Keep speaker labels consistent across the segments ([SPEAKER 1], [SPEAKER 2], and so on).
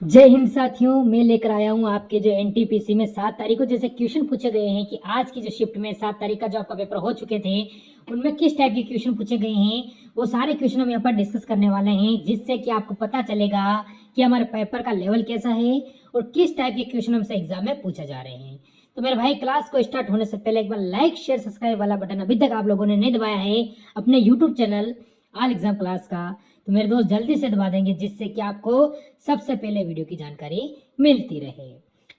[SPEAKER 1] जय हिंद साथियों, मैं लेकर आया हूँ आपके जो एनटीपीसी में 7 तारीख को जैसे क्वेश्चन पूछे गए हैं कि आज की जो शिफ्ट में 7 तारीख का जो आपका पेपर हो चुके थे उनमें किस टाइप के क्वेश्चन पूछे गए हैं, वो सारे क्वेश्चन हम यहाँ पर डिस्कस करने वाले हैं, जिससे कि आपको पता चलेगा कि हमारे पेपर का लेवल कैसा है और किस टाइप के क्वेश्चन हमसे एग्जाम में पूछे जा रहे हैं। तो मेरे भाई, क्लास को स्टार्ट होने से पहले एक बार लाइक शेयर सब्सक्राइब वाला बटन अभी तक आप लोगों ने नहीं दबाया है अपने YouTube channel all exam class का, तो मेरे दोस्त जल्दी से दबा देंगे, जिससे कि आपको सबसे पहले वीडियो की जानकारी मिलती रहे।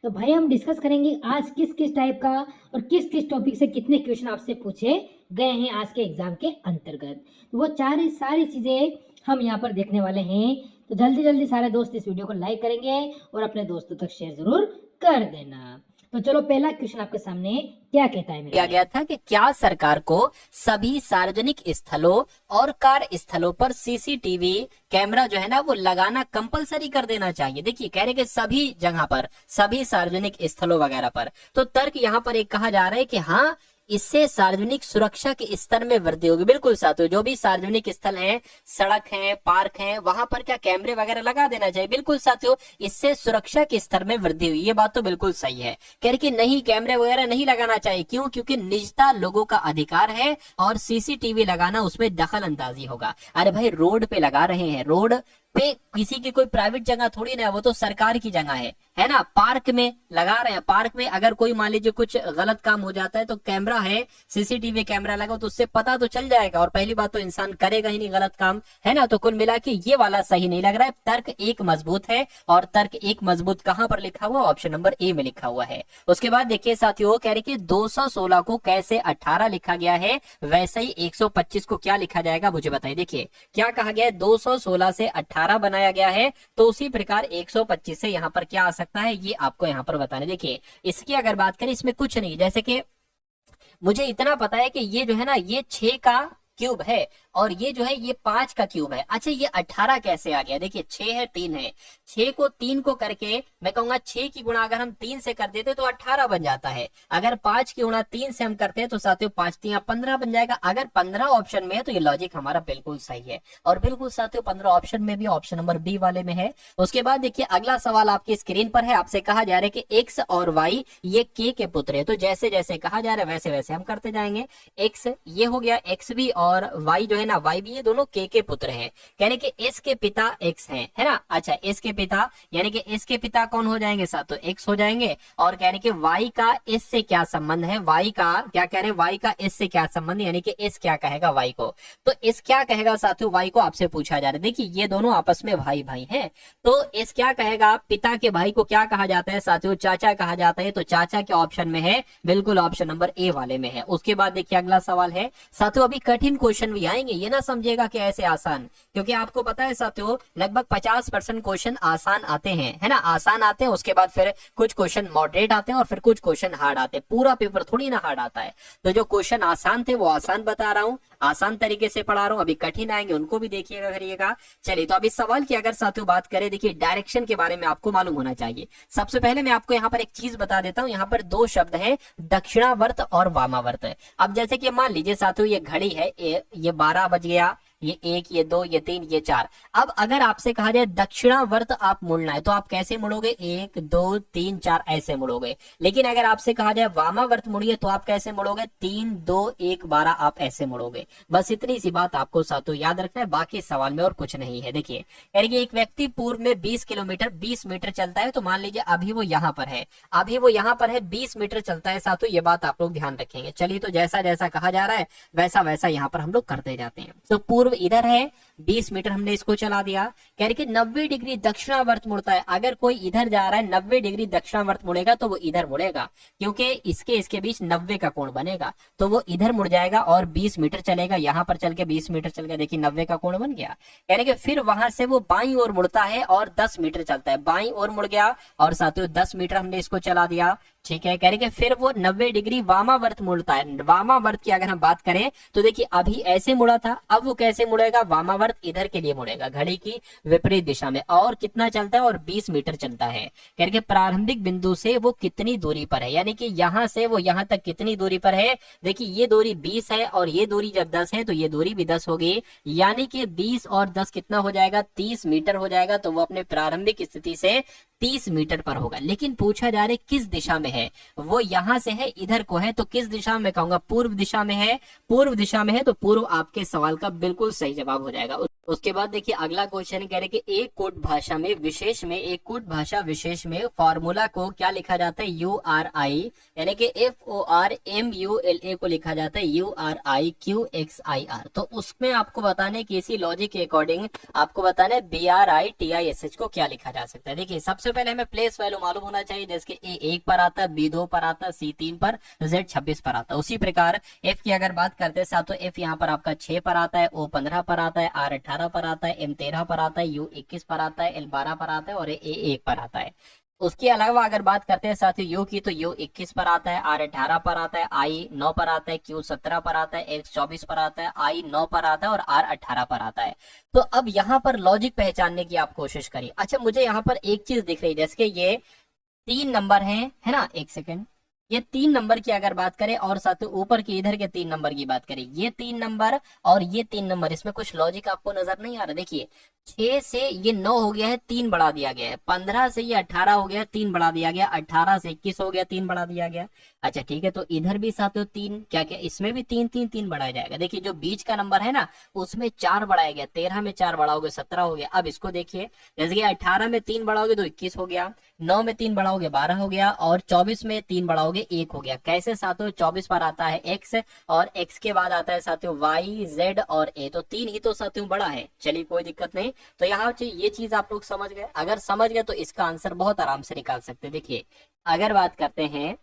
[SPEAKER 1] तो भाई, हम डिस्कस करेंगे आज किस किस टाइप का और किस किस टॉपिक से कितने क्वेश्चन आपसे पूछे गए हैं आज के एग्जाम के अंतर्गत। तो वो सारी चीजें हम यहाँ पर देखने वाले हैं। तो जल्दी जल्दी सारे दोस्त इस वीडियो को लाइक करेंगे और अपने दोस्तों तक शेयर जरूर कर देना। तो चलो, पहला क्वेश्चन आपके सामने क्या कहता है।
[SPEAKER 2] किया गया था कि क्या सरकार को सभी सार्वजनिक स्थलों और कार्य स्थलों पर सीसीटीवी कैमरा जो है ना वो लगाना कंपलसरी कर देना चाहिए। देखिए, कह रहे कि सभी जगह पर, सभी सार्वजनिक स्थलों वगैरह पर। तो तर्क यहाँ पर एक कहा जा रहा है कि हाँ, इससे सार्वजनिक सुरक्षा के स्तर में वृद्धि होगी। बिल्कुल साथियों, जो भी सार्वजनिक स्थल हैं, सड़क हैं, पार्क हैं, वहां पर क्या कैमरे वगैरह लगा देना चाहिए। बिल्कुल साथियों, इससे सुरक्षा के स्तर में वृद्धि हुई, ये बात तो बिल्कुल सही है। कह रहे कि नहीं, कैमरे वगैरह नहीं लगाना चाहिए। क्यों? क्योंकि निजता लोगों का अधिकार है और सीसीटीवी लगाना उसमें दखल अंदाजी होगा। अरे भाई, रोड पे लगा रहे हैं, रोड पे किसी की कोई प्राइवेट जगह थोड़ी ना, वो तो सरकार की जगह है ना। पार्क में लगा रहे हैं, पार्क में अगर कोई मान लीजिए कुछ गलत काम हो जाता है तो कैमरा है, सीसीटीवी कैमरा लगा तो उससे पता तो चल जाएगा, और पहली बात तो इंसान करेगा ही नहीं गलत काम, है ना। तो कुल मिला के ये वाला सही नहीं लग रहा है। तर्क एक मजबूत है, और तर्क एक मजबूत कहां पर लिखा हुआ? ऑप्शन नंबर ए में लिखा हुआ है। उसके बाद देखिए साथियों, कह रहे कि 216 को कैसे 18 लिखा गया है, वैसे ही 125 को क्या लिखा जाएगा, मुझे बताइए। देखिए क्या कहा गया है, 216 से 18 बनाया गया है, तो उसी प्रकार 125 से यहाँ पर क्या आ सकता है, ये आपको यहाँ पर बताने। देखिए, इसकी अगर बात करें, इसमें कुछ नहीं, जैसे कि मुझे इतना पता है कि ये जो है ना, ये 6 का क्यूब है, और ये जो है ये 5 का क्यूब है। अच्छा, ये 18 कैसे आ गया? देखिए, 6 है, 3 है, 6 को 3 को करके मैं कहूंगा 6 की गुणा अगर हम 3 से कर देते तो 18 बन जाता है। अगर 5 की गुणा 3 से हम करते हैं तो साथियों 5 3 15 बन जाएगा। अगर 15 ऑप्शन में है तो ये लॉजिक हमारा बिल्कुल सही है, और बिल्कुल साथियों 15 ऑप्शन में भी ऑप्शन नंबर बी वाले में है। उसके बाद देखिए, अगला सवाल आपकी स्क्रीन पर है। आपसे कहा जा रहा है कि एक्स और वाई ये के पुत्र है, तो जैसे जैसे कहा जा रहा है वैसे वैसे हम करते जाएंगे। एक्स ये हो गया, एक्स भी, और वाई जो है ना, वाई भी, ये दोनों के पुत्र हैं। यानी कि एस के पिता एक्स हैं, है ना। अच्छा, एस के पिता यानी कि एस के पिता कौन हो जाएंगे साथियों? एक्स हो जाएंगे। और कहने कि वाई का एस से क्या संबंध है, वाई का क्या कह रहे हैं, वाई का एस से क्या संबंध है, यानी कि एस क्या कहेगा वाई को, तो एस क्या कहेगा साथियों वाई को, आपसे पूछा जा रहा है। देखिए, ये दोनों आपस में भाई भाई हैं, तो एस क्या कहेगा, पिता के भाई को क्या कहा जाता है साथियों? चाचा कहा जाता है। तो चाचा के ऑप्शन में है, बिल्कुल ऑप्शन नंबर ए वाले में है। उसके बाद देखिए अगला सवाल है साथियों, अभी कठिन क्वेश्चन भी आएंगे, ये ना समझिएगा कि ऐसे आसान, क्योंकि आपको पता है साथियों लगभग 50% क्वेश्चन आसान आते हैं, है ना, आसान आते हैं। उसके बाद फिर कुछ क्वेश्चन मॉडरेट आते हैं और फिर कुछ क्वेश्चन हार्ड आते हैं। पूरा पेपर थोड़ी ना हार्ड आता है। तो जो क्वेश्चन आसान थे वो आसान बता रहा हूँ, आसान तरीके से पढ़ा रहा हूँ। अभी कठिन आएंगे, उनको भी देखिएगा करिएगा। चलिए, तो अभी सवाल की अगर साथियों बात करें, देखिए डायरेक्शन के बारे में आपको मालूम होना चाहिए। सबसे पहले मैं आपको यहाँ पर एक चीज बता देता हूँ, यहाँ पर 2 शब्द हैं, दक्षिणावर्त और वामावर्त। अब जैसे कि मान लीजिए साथियों, ये घड़ी है, ये 12 बज गया, ये 1, ये 2, ये 3, ये 4। अब अगर आपसे कहा जाए दक्षिणावर्त आप मुड़ना है तो आप कैसे मुड़ोगे? 1 2 3 4 ऐसे मुड़ोगे। लेकिन अगर आपसे कहा जाए वामावर्त मुड़िए तो आप कैसे मुड़ोगे? 3 2 1 12 आप ऐसे मुड़ोगे। बस इतनी सी बात आपको साथियों याद रखना है, बाकी सवाल में और कुछ नहीं है। देखिए, यानी एक व्यक्ति पूर्व में 20 किलोमीटर 20 मीटर चलता है, तो मान लीजिए अभी वो यहाँ पर है, अभी वो यहाँ पर है, 20 मीटर चलता है साथियों, ये बात आप लोग ध्यान रखेंगे। चलिए, तो जैसा जैसा कहा जा रहा है वैसा वैसा यहाँ पर हम लोग करते जाते हैं। तो पूर्व इधर है, 20 मीटर हमने इसको चला दिया। कह रहे कि 90 डिग्री दक्षिणावर्त मुड़ता है। अगर कोई इधर जा रहा है 90 डिग्री दक्षिणावर्त मुड़ेगा तो वो इधर मुड़ेगा, क्योंकि इसके बीच 90 का कोण बनेगा, तो वो इधर मुड़ जाएगा और 20 मीटर चलेगा। यहां पर चल के 20 मीटर चल गया, देखिए 90 का कोण बन गया। कह रहे कि फिर वहां से वो बाईं ओर मुड़ता है और 10 मीटर चलता है, बाईं ओर मुड़ गया और साथियों 10 मीटर हमने इसको चला दिया। ठीक है, कह रहे कि फिर वो 90 डिग्री वामावर्त मुड़ता है। वामावर्त की अगर हम बात करें तो देखिए अभी ऐसे मुड़ा था, अब वो कैसे मुड़ेगा? वामावर्त लंबवत इधर के लिए मुड़ेगा, घड़ी की विपरीत दिशा में। और कितना चलता है, और 20 मीटर चलता है। करके प्रारंभिक बिंदु से वो कितनी दूरी पर है, यानी कि यहाँ से वो यहाँ तक कितनी दूरी पर है। देखिए ये दूरी 20 है और ये दूरी जब 10 है तो ये दूरी भी 10 होगी, यानी कि 20 और 10 कितना हो जाएगा, 30 मीटर हो जाएगा। तो वो अपने प्रारंभिक स्थिति से 30 मीटर पर होगा। लेकिन पूछा जा रहा है किस दिशा में है, वो यहां से है इधर को है, तो किस दिशा में कहूंगा, पूर्व दिशा में है। पूर्व दिशा में है तो पूर्व आपके सवाल का बिल्कुल सही जवाब हो जाएगा। उसके बाद देखिए अगला क्वेश्चन कह रहे कि एक कोड भाषा में विशेष में, एक कोड भाषा विशेष में फॉर्मूला को क्या लिखा जाता है, URI, यानी कि FORMULA को लिखा जाता है URIQXIR। तो उसमें आपको बताने की इसी लॉजिक के अकॉर्डिंग आपको बताना है BRITISH को क्या लिखा जा सकता है। देखिए सबसे पहले हमें प्लेस वैल्यू मालूम होना चाहिए, जैसे A 1 पर आता है, B 2 पर आता है, C 3 पर, Z 26 पर आता है। उसी प्रकार F की अगर बात करते हैं साथ, तो F यहाँ पर आपका 6 पर आता है, O 15 पर आता है, R 18 पर आता है, M 13 पर आता है, U 21 पर आता है, L 12 पर आता है और A 1 पर आता है। उसके अलावा अगर बात करते हैं साथियों U की, तो U 21 पर आता है, R 18 पर आता है, I 9 पर आता है, Q 17 पर आता है, X 24 पर आता है, I 9 पर आता है और R 18 पर आता है। तो अब यहाँ पर लॉजिक पहचानने की आप कोशिश करिए। अच्छा मुझे यहाँ पर एक चीज दिख रही है, जैसे कि ये 3 नंबर है ना, एक सेकेंड, ये 3 नंबर की अगर बात करें और साथ ऊपर की इधर के 3 नंबर की बात करें, ये 3 नंबर और ये 3 नंबर, इसमें कुछ लॉजिक आपको नजर नहीं आ रहा। देखिए 6 से ये 9 हो गया है, 3 बढ़ा दिया गया है, 15 से ये 18 हो गया, 3 बढ़ा दिया गया, 18 से 21 हो गया, 3 बढ़ा दिया गया। अच्छा ठीक है, तो इधर भी साथियों 3, क्या क्या इसमें भी 3 3 3 बढ़ाया जाएगा। देखिए जो बीच का नंबर है ना उसमें 4 बढ़ाया गया, 13 में 4 बढ़ाओगे 17 हो गया। अब इसको देखिए, जैसे कि 18 में 3 बढ़ाओगे तो 21 हो गया, 9 में 3 बढ़ाओगे 12 हो गया और 24 में 3 बढ़ाओगे 1 हो गया। कैसे साथियों, 24 पर आता है X और X के बाद आता है साथियों Y, Z और A, तो 3 ही तो साथियों बड़ा है। चलिए कोई दिक्कत नहीं, तो यहाँ ये चीज आप लोग समझ गए। अगर समझ गए तो इसका आंसर बहुत आराम से निकाल सकते हैं। देखिए अगर बात करते हैं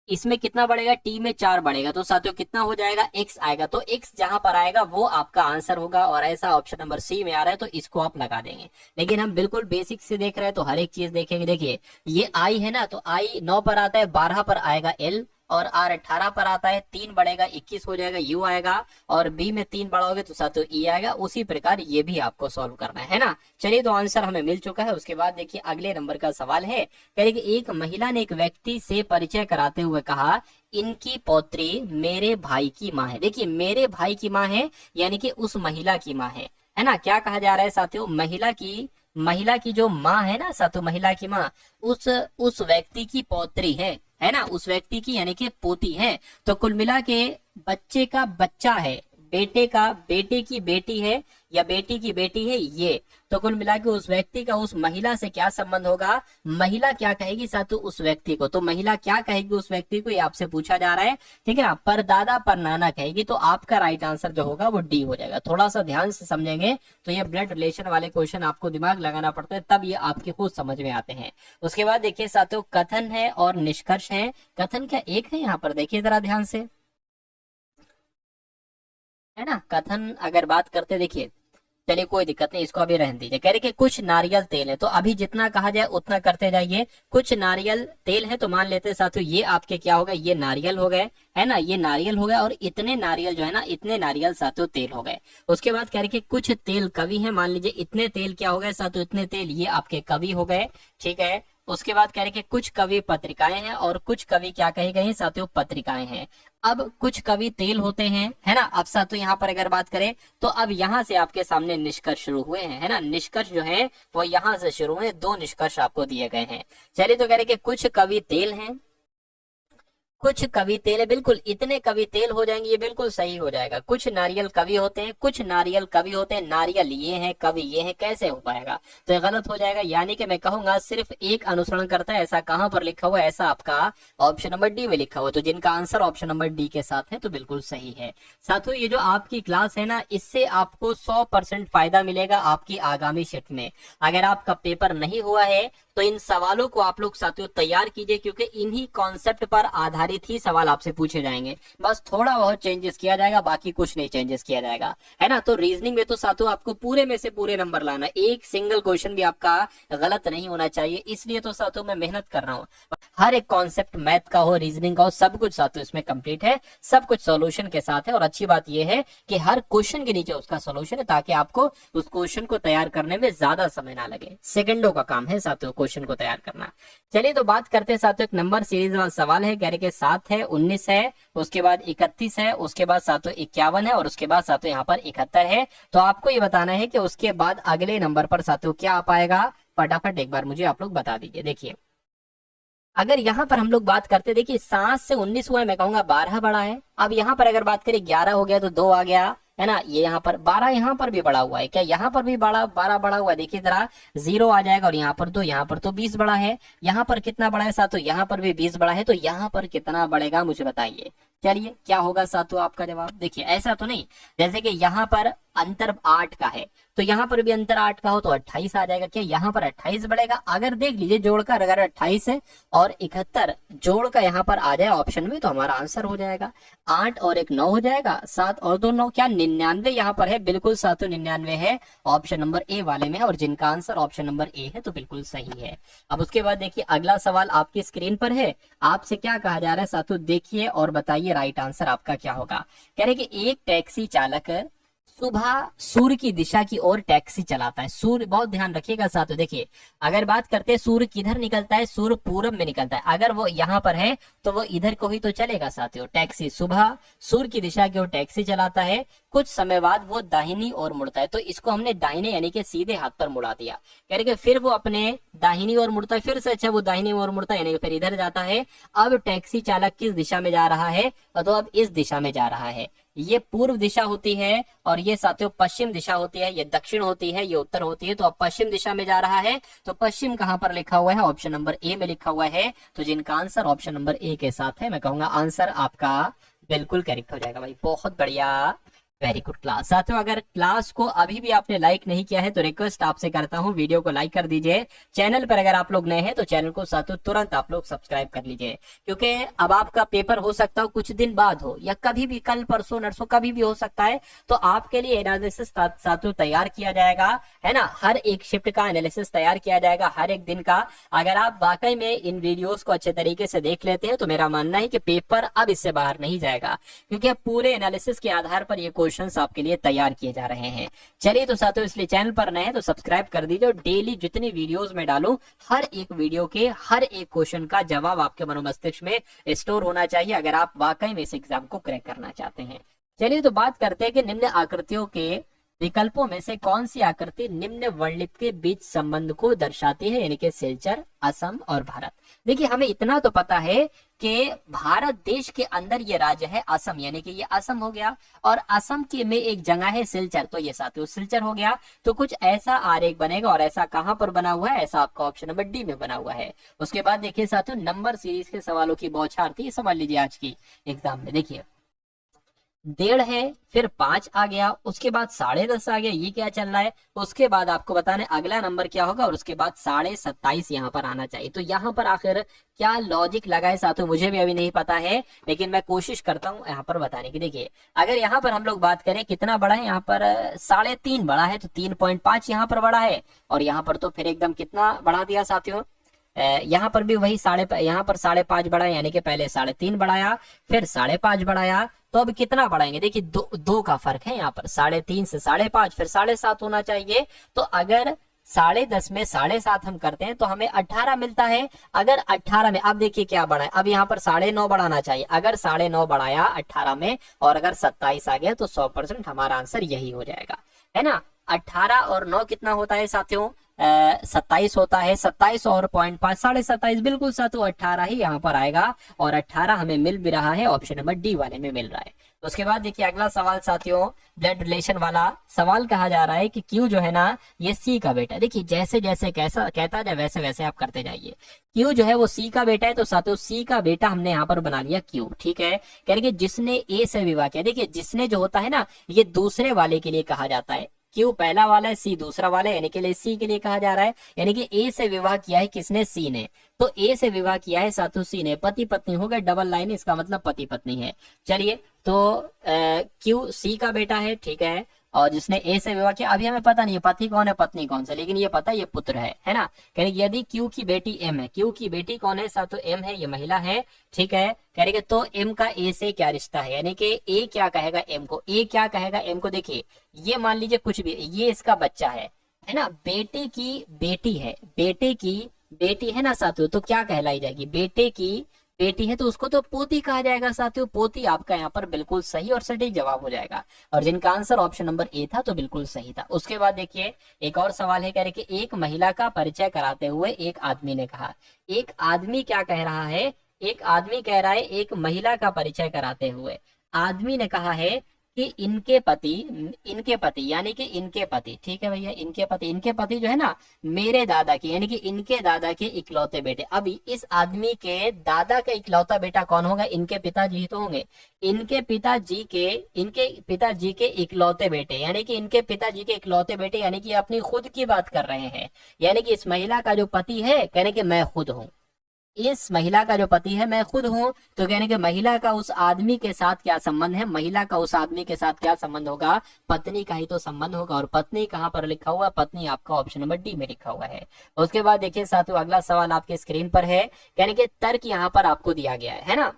[SPEAKER 2] इसमें कितना बढ़ेगा, T में 4 बढ़ेगा, तो साथियों कितना हो जाएगा, X आएगा। तो X जहां पर आएगा वो आपका आंसर होगा और ऐसा ऑप्शन नंबर C में आ रहा है तो इसको आप लगा देंगे। लेकिन हम बिल्कुल बेसिक से देख रहे हैं तो हर एक चीज देखेंगे। देखिए ये I है ना, तो I 9 पर आता है, 12 पर आएगा L और R 18 पर आता है, 3 बढ़ेगा 21 हो जाएगा, U आएगा और B में 3 बढ़ाओगे तो साथियों E आएगा। उसी प्रकार ये भी आपको सॉल्व करना है ना। चलिए तो आंसर हमें मिल चुका है। उसके बाद देखिए अगले नंबर का सवाल है, कह रही कि एक महिला ने एक व्यक्ति से परिचय कराते हुए कहा, इनकी पौत्री मेरे भाई की माँ है। देखिए मेरे भाई की माँ है यानी कि उस महिला की माँ है ना। क्या कहा जा रहा है साथियों, महिला की जो माँ है ना साथियों, महिला की माँ उस व्यक्ति की पौत्री है ना, उस व्यक्ति की यानी कि पोती है। तो कुल मिला के बच्चे का बच्चा है, बेटे की बेटी है या बेटी की बेटी है ये। तो कुल मिला के उस व्यक्ति का उस महिला से क्या संबंध होगा, महिला क्या कहेगी साथियों उस व्यक्ति को, तो महिला क्या कहेगी उस व्यक्ति को, ये आपसे पूछा जा रहा है। ठीक है ना, परदादा परनाना कहेगी। तो आपका राइट आंसर जो होगा वो डी हो जाएगा। थोड़ा सा ध्यान से समझेंगे तो ये ब्लड रिलेशन वाले क्वेश्चन आपको दिमाग लगाना पड़ता है, तब ये आपके खुद समझ में आते हैं। उसके बाद देखिए साथियों कथन है और निष्कर्ष है। कथन क्या एक है यहाँ पर, देखिए जरा ध्यान से, है ना। कथन अगर बात करते देखिए, चलिए कोई दिक्कत नहीं, इसको अभी रहने दीजिए। कह रहे कि कुछ नारियल तेल है, तो अभी जितना कहा जाए उतना करते जाइए। कुछ नारियल तेल है तो मान लेते हैं साथियों ये आपके क्या हो गए, ये नारियल हो गए, है ना, ये नारियल हो गए और इतने नारियल जो है ना, इतने नारियल साथियों तेल हो गए। उसके बाद कह रहे कि कुछ तेल कवि है, मान लीजिए इतने तेल क्या हो गए साथियों, इतने तेल ये आपके कवि हो गए। ठीक है, उसके बाद कह रहे कि कुछ कवि पत्रिकाएं हैं और कुछ कवि क्या कहे गए हैं साथियों, पत्रिकाएं हैं। अब कुछ कवि तेल होते हैं, है ना। अब साथियों यहाँ पर अगर बात करें तो अब यहाँ से आपके सामने निष्कर्ष शुरू हुए हैं, है ना। निष्कर्ष जो है वो यहाँ से शुरू हुए, 2 निष्कर्ष आपको दिए गए हैं। चलिए तो कह रहे कि कुछ कवि तेल हैं, कुछ कवि तेल है, बिल्कुल इतने कवि तेल हो जाएंगे, ये बिल्कुल सही हो जाएगा। कुछ नारियल कवि होते हैं, कुछ नारियल कवि होते हैं, नारियल ये है कवि ये है, कैसे हो पाएगा, तो ये गलत हो जाएगा। यानी कि मैं कहूंगा सिर्फ एक अनुसरण करता है, ऐसा कहां पर लिखा हुआ है, ऐसा आपका ऑप्शन नंबर डी में लिखा हुआ है। तो जिनका आंसर ऑप्शन नंबर डी के साथ है तो बिल्कुल सही है। साथियों ये जो आपकी क्लास है ना, इससे आपको 100% फायदा मिलेगा आपकी आगामी शिफ्ट में। अगर आपका पेपर नहीं हुआ है तो इन सवालों को आप लोग साथियों तैयार कीजिए, क्योंकि इन्हीं कॉन्सेप्ट पर आधारित ही सवाल आपसे पूछे जाएंगे। बस थोड़ा बहुत चेंजेस किया जाएगा, बाकी कुछ नहीं चेंजेस किया जाएगा, है ना। तो रीजनिंग में तो साथियों आपको पूरे में से पूरे नंबर लाना, एक सिंगल क्वेश्चन भी आपका गलत नहीं होना चाहिए, इसलिए तो साथियों मैं मेहनत कर रहा हूँ। हर एक कॉन्सेप्ट मैथ का हो, रीजनिंग का हो, सब कुछ साथियों इसमें कंप्लीट है, सब कुछ सॉल्यूशन के साथ है। और अच्छी बात यह है कि हर क्वेश्चन के नीचे उसका सॉल्यूशन है, ताकि आपको उस क्वेश्चन को तैयार करने में ज्यादा समय ना लगे। सेकंडों का काम है साथियों क्वेश्चन को तैयार करना। चलिए तो बात करते हैं साथियों, एक नंबर सीरीज वाला सवाल है, कह रहे कि 7 है, 19 है, उसके बाद 31 है, उसके बाद साथियों 51 है, और उसके बाद साथियों यहाँ पर 71 है। तो आपको ये बताना है कि उसके बाद अगले नंबर पर साथियों क्या आ पाएगा, फटाफट एक बार मुझे आप लोग बता दीजिए। देखिए अगर यहाँ पर हम लोग बात करते, देखिए 7 से 19 हुआ है, मैं कहूंगा 12 बड़ा है। अब यहाँ पर अगर बात करें 11 हो गया तो 2 आ गया, है ना। ये यहाँ पर 12 यहाँ पर भी बड़ा हुआ है, क्या यहाँ पर भी बड़ा 12 बड़ा हुआ है, देखिए जरा 0 आ जाएगा, और यहाँ पर तो 20 बड़ा है। यहाँ पर कितना बड़ा है साथियों, यहाँ पर भी 20 बड़ा है, तो यहाँ पर कितना बढ़ेगा मुझे बताइए। चलिए क्या होगा साथियों आपका जवाब। देखिए ऐसा तो नहीं, जैसे कि यहाँ पर अंतर 8 का है, तो यहाँ पर भी अंतर 8 का हो तो 28 आ जाएगा, क्या यहाँ पर 28 बढ़ेगा। अगर देख लीजिए जोड़कर, अगर 28 है और 71 जोड़ का यहाँ पर आ जाए ऑप्शन में, तो हमारा आंसर हो जाएगा 8 और 1 9 हो जाएगा, 7 और 2 9, क्या 99 यहाँ पर है। बिल्कुल साथियों 99 है, ऑप्शन नंबर ए वाले में है, और जिनका आंसर ऑप्शन नंबर ए है तो बिल्कुल सही है। अब उसके बाद देखिए अगला सवाल आपकी स्क्रीन पर है, आपसे क्या कहा जा रहा है साथियों, देखिए और बताइए राइट आंसर आपका क्या होगा। कह रहे कि एक टैक्सी चालक सुबह सूर्य की दिशा की ओर टैक्सी चलाता है। सूर्य, बहुत ध्यान रखिएगा साथियों, देखिए अगर बात करते हैं सूर्य किधर निकलता है, सूर्य पूरब में निकलता है। अगर वो यहाँ पर है तो वो इधर को ही तो चलेगा साथियों। टैक्सी सुबह सूर्य की दिशा की ओर टैक्सी चलाता है, कुछ समय बाद वो दाहिनी ओर मुड़ता है, तो इसको हमने दाहिने यानी कि सीधे हाथ पर मुड़ा दिया। कह रहे कि फिर वो अपने दाहिनी ओर मुड़ता है, फिर से अच्छा वो दाहिनी ओर मुड़ता है, यानी कि फिर इधर जाता है। अब टैक्सी चालक किस दिशा में जा रहा है, तो अब इस दिशा में जा रहा है। ये पूर्व दिशा होती है, और ये साथियों पश्चिम दिशा होती है, ये दक्षिण होती है, ये उत्तर होती है। तो अब पश्चिम दिशा में जा रहा है, तो पश्चिम कहां पर लिखा हुआ है, ऑप्शन नंबर ए में लिखा हुआ है। तो जिनका आंसर ऑप्शन नंबर ए के साथ है, मैं कहूंगा आंसर आपका बिल्कुल करेक्ट हो जाएगा भाई, बहुत बढ़िया, वेरी गुड क्लास। साथियों अगर क्लास को अभी भी आपने लाइक नहीं किया है तो रिक्वेस्ट आपसे करता हूं वीडियो को लाइक कर दीजिए। चैनल पर अगर आप लोग नए हैं तो चैनल को साथियों तुरंत आप लोग सब्सक्राइब कर लीजिए, क्योंकि अब आपका पेपर हो सकता हो कुछ दिन बाद हो, या कभी भी कल परसों नरसों कभी भी हो सकता है। तो आपके लिए एनालिसिस साथियों तैयार किया जाएगा, है ना। हर एक शिफ्ट का एनालिसिस तैयार किया जाएगा, हर एक दिन का। अगर आप वाकई में इन वीडियोस को अच्छे तरीके से देख लेते हैं तो मेरा मानना है कि पेपर अब इससे बाहर नहीं जाएगा, क्योंकि अब पूरे एनालिसिस के आधार पर ये क्वेश्चन आपके लिए तैयार किए जा रहे हैं। चलिए तो साथियों इसलिए चैनल पर नए हैं तो सब्सक्राइब कर दीजिए, और डेली जितनी वीडियोस में डालूं हर एक वीडियो के हर एक क्वेश्चन का जवाब आपके मनोमस्तिष्क में स्टोर होना चाहिए, अगर आप वाकई में इस एग्जाम को क्रैक करना चाहते हैं। चलिए तो बात करते हैं कि निम्न आकृतियों के विकल्पों में से कौन सी आकृति निम्न वर्णलिपि के बीच संबंध को दर्शाती है, यानी कि सिलचर, असम और भारत। देखिए हमें इतना तो पता है कि भारत देश के अंदर ये राज्य है असम, यानी कि ये असम हो गया, और असम के में एक जगह है सिलचर, तो ये साथियों सिलचर हो गया। तो कुछ ऐसा आरेख बनेगा, और ऐसा कहां पर बना हुआ है, ऐसा आपका ऑप्शन नंबर डी में बना हुआ है। उसके बाद देखिए साथियों नंबर सीरीज के सवालों की बौछार थी, समझ लीजिए आज की एग्जाम में। देखिए 1.5 है, फिर 5 आ गया, उसके बाद 10.5 आ गया, ये क्या चल रहा है। उसके बाद आपको बताना है अगला नंबर क्या होगा, और उसके बाद 27.5 यहाँ पर आना चाहिए। तो यहाँ पर आखिर क्या लॉजिक लगा है साथियों, मुझे भी अभी नहीं पता है, लेकिन मैं कोशिश करता हूँ यहाँ पर बताने की। देखिए अगर यहाँ पर हम लोग बात करें कितना बड़ा है, यहाँ पर 3.5 बड़ा है, तो 3.5 यहाँ पर बड़ा है, और यहाँ पर तो फिर एकदम कितना बढ़ा दिया साथियों, यहाँ पर भी वही यहाँ पर 5.5 बढ़ाया, यानी कि पहले 3.5 बढ़ाया, फिर 5.5 बढ़ाया, तो अब कितना बढ़ाएंगे। देखिए दो का फर्क है यहाँ पर, 3.5 से 5.5 फिर 7.5 होना चाहिए। तो अगर 10.5 में 7.5 हम करते हैं तो हमें 18 मिलता है। अगर 18 में अब देखिए क्या बढ़ा है, अब यहाँ पर 9.5 बढ़ाना चाहिए। अगर 9.5 बढ़ाया 18 में, और अगर 27 आ गया तो 100% हमारा आंसर यही हो जाएगा, है ना। 18 और 9 कितना होता है साथियों, 27 होता है। 27 और 0.5 27.5, बिल्कुल साथियों 18 ही यहाँ पर आएगा, और 18 हमें मिल भी रहा है, ऑप्शन नंबर डी वाले में मिल रहा है। तो उसके बाद देखिए अगला सवाल साथियों ब्लड रिलेशन वाला सवाल कहा जा रहा है कि क्यू जो है ना ये सी का बेटा। देखिए जैसे जैसे कैसा कहता जाए वैसे वैसे आप करते जाइए। क्यू जो है वो सी का बेटा है, तो साथियों सी का बेटा हमने यहाँ पर बना लिया क्यू, ठीक है। कह रहे कि जिसने ए से विवाह किया। देखिए जिसने जो होता है ना ये दूसरे वाले के लिए कहा जाता है, क्यू पहला वाला है, सी दूसरा वाला है, यानी कि सी के लिए कहा जा रहा है। यानी कि ए से विवाह किया है किसने, सी ने। तो ए से विवाह किया है साथियों सी ने, पति पत्नी हो गए, डबल लाइन, इसका मतलब पति पत्नी है। चलिए तो क्यू सी का बेटा है, ठीक है। और जिसने ए से विवाह किया, अभी हमें पता नहीं है पति कौन है पत्नी कौन सा, लेकिन ये पता है ये पुत्र है ना। कह रही यदि क्यू की बेटी एम है, क्यू की बेटी कौन है साथ, तो एम है, ये महिला है, ठीक है। कह रही तो एम का ए से क्या रिश्ता है, यानी कि ए क्या कहेगा एम को, ए क्या कहेगा एम को। देखिए ये मान लीजिए कुछ भी, ये इसका बच्चा है ना, बेटे की बेटी है, बेटे की बेटी है ना साथियों, तो क्या कहलाई जाएगी, बेटे की बेटी है तो उसको तो पोती कहा जाएगा साथियों। पोती आपका यहाँ पर बिल्कुल सही और सटीक जवाब हो जाएगा, और जिनका आंसर ऑप्शन नंबर ए था तो बिल्कुल सही था। उसके बाद देखिए एक और सवाल है, कह रहे कि एक महिला का परिचय कराते हुए एक आदमी ने कहा, एक आदमी क्या कह रहा है, एक आदमी कह रहा है एक महिला का परिचय कराते हुए आदमी ने कहा है कि इनके पति यानी कि इनके पति, ठीक है भैया, इनके पति जो है ना मेरे दादा की, यानी कि इनके दादा के इकलौते बेटे। अभी इस आदमी के दादा का इकलौता बेटा कौन होगा, इनके पिताजी ही तो होंगे, इनके पिताजी के इकलौते बेटे, यानी कि इनके पिताजी के इकलौते बेटे, यानी कि अपनी खुद की बात कर रहे हैं। यानी कि इस महिला का जो पति है, कहने कि मैं खुद हूँ, इस महिला का जो पति है मैं खुद हूं, तो कहने के महिला का उस आदमी के साथ क्या संबंध है, महिला का उस आदमी के साथ क्या संबंध होगा, पत्नी का ही तो संबंध होगा। और पत्नी कहां पर लिखा हुआ, पत्नी आपका ऑप्शन नंबर डी में लिखा हुआ है। उसके बाद देखिए साथियों अगला सवाल आपके स्क्रीन पर है, यानी कि तर्क यहाँ पर आपको दिया गया है ना।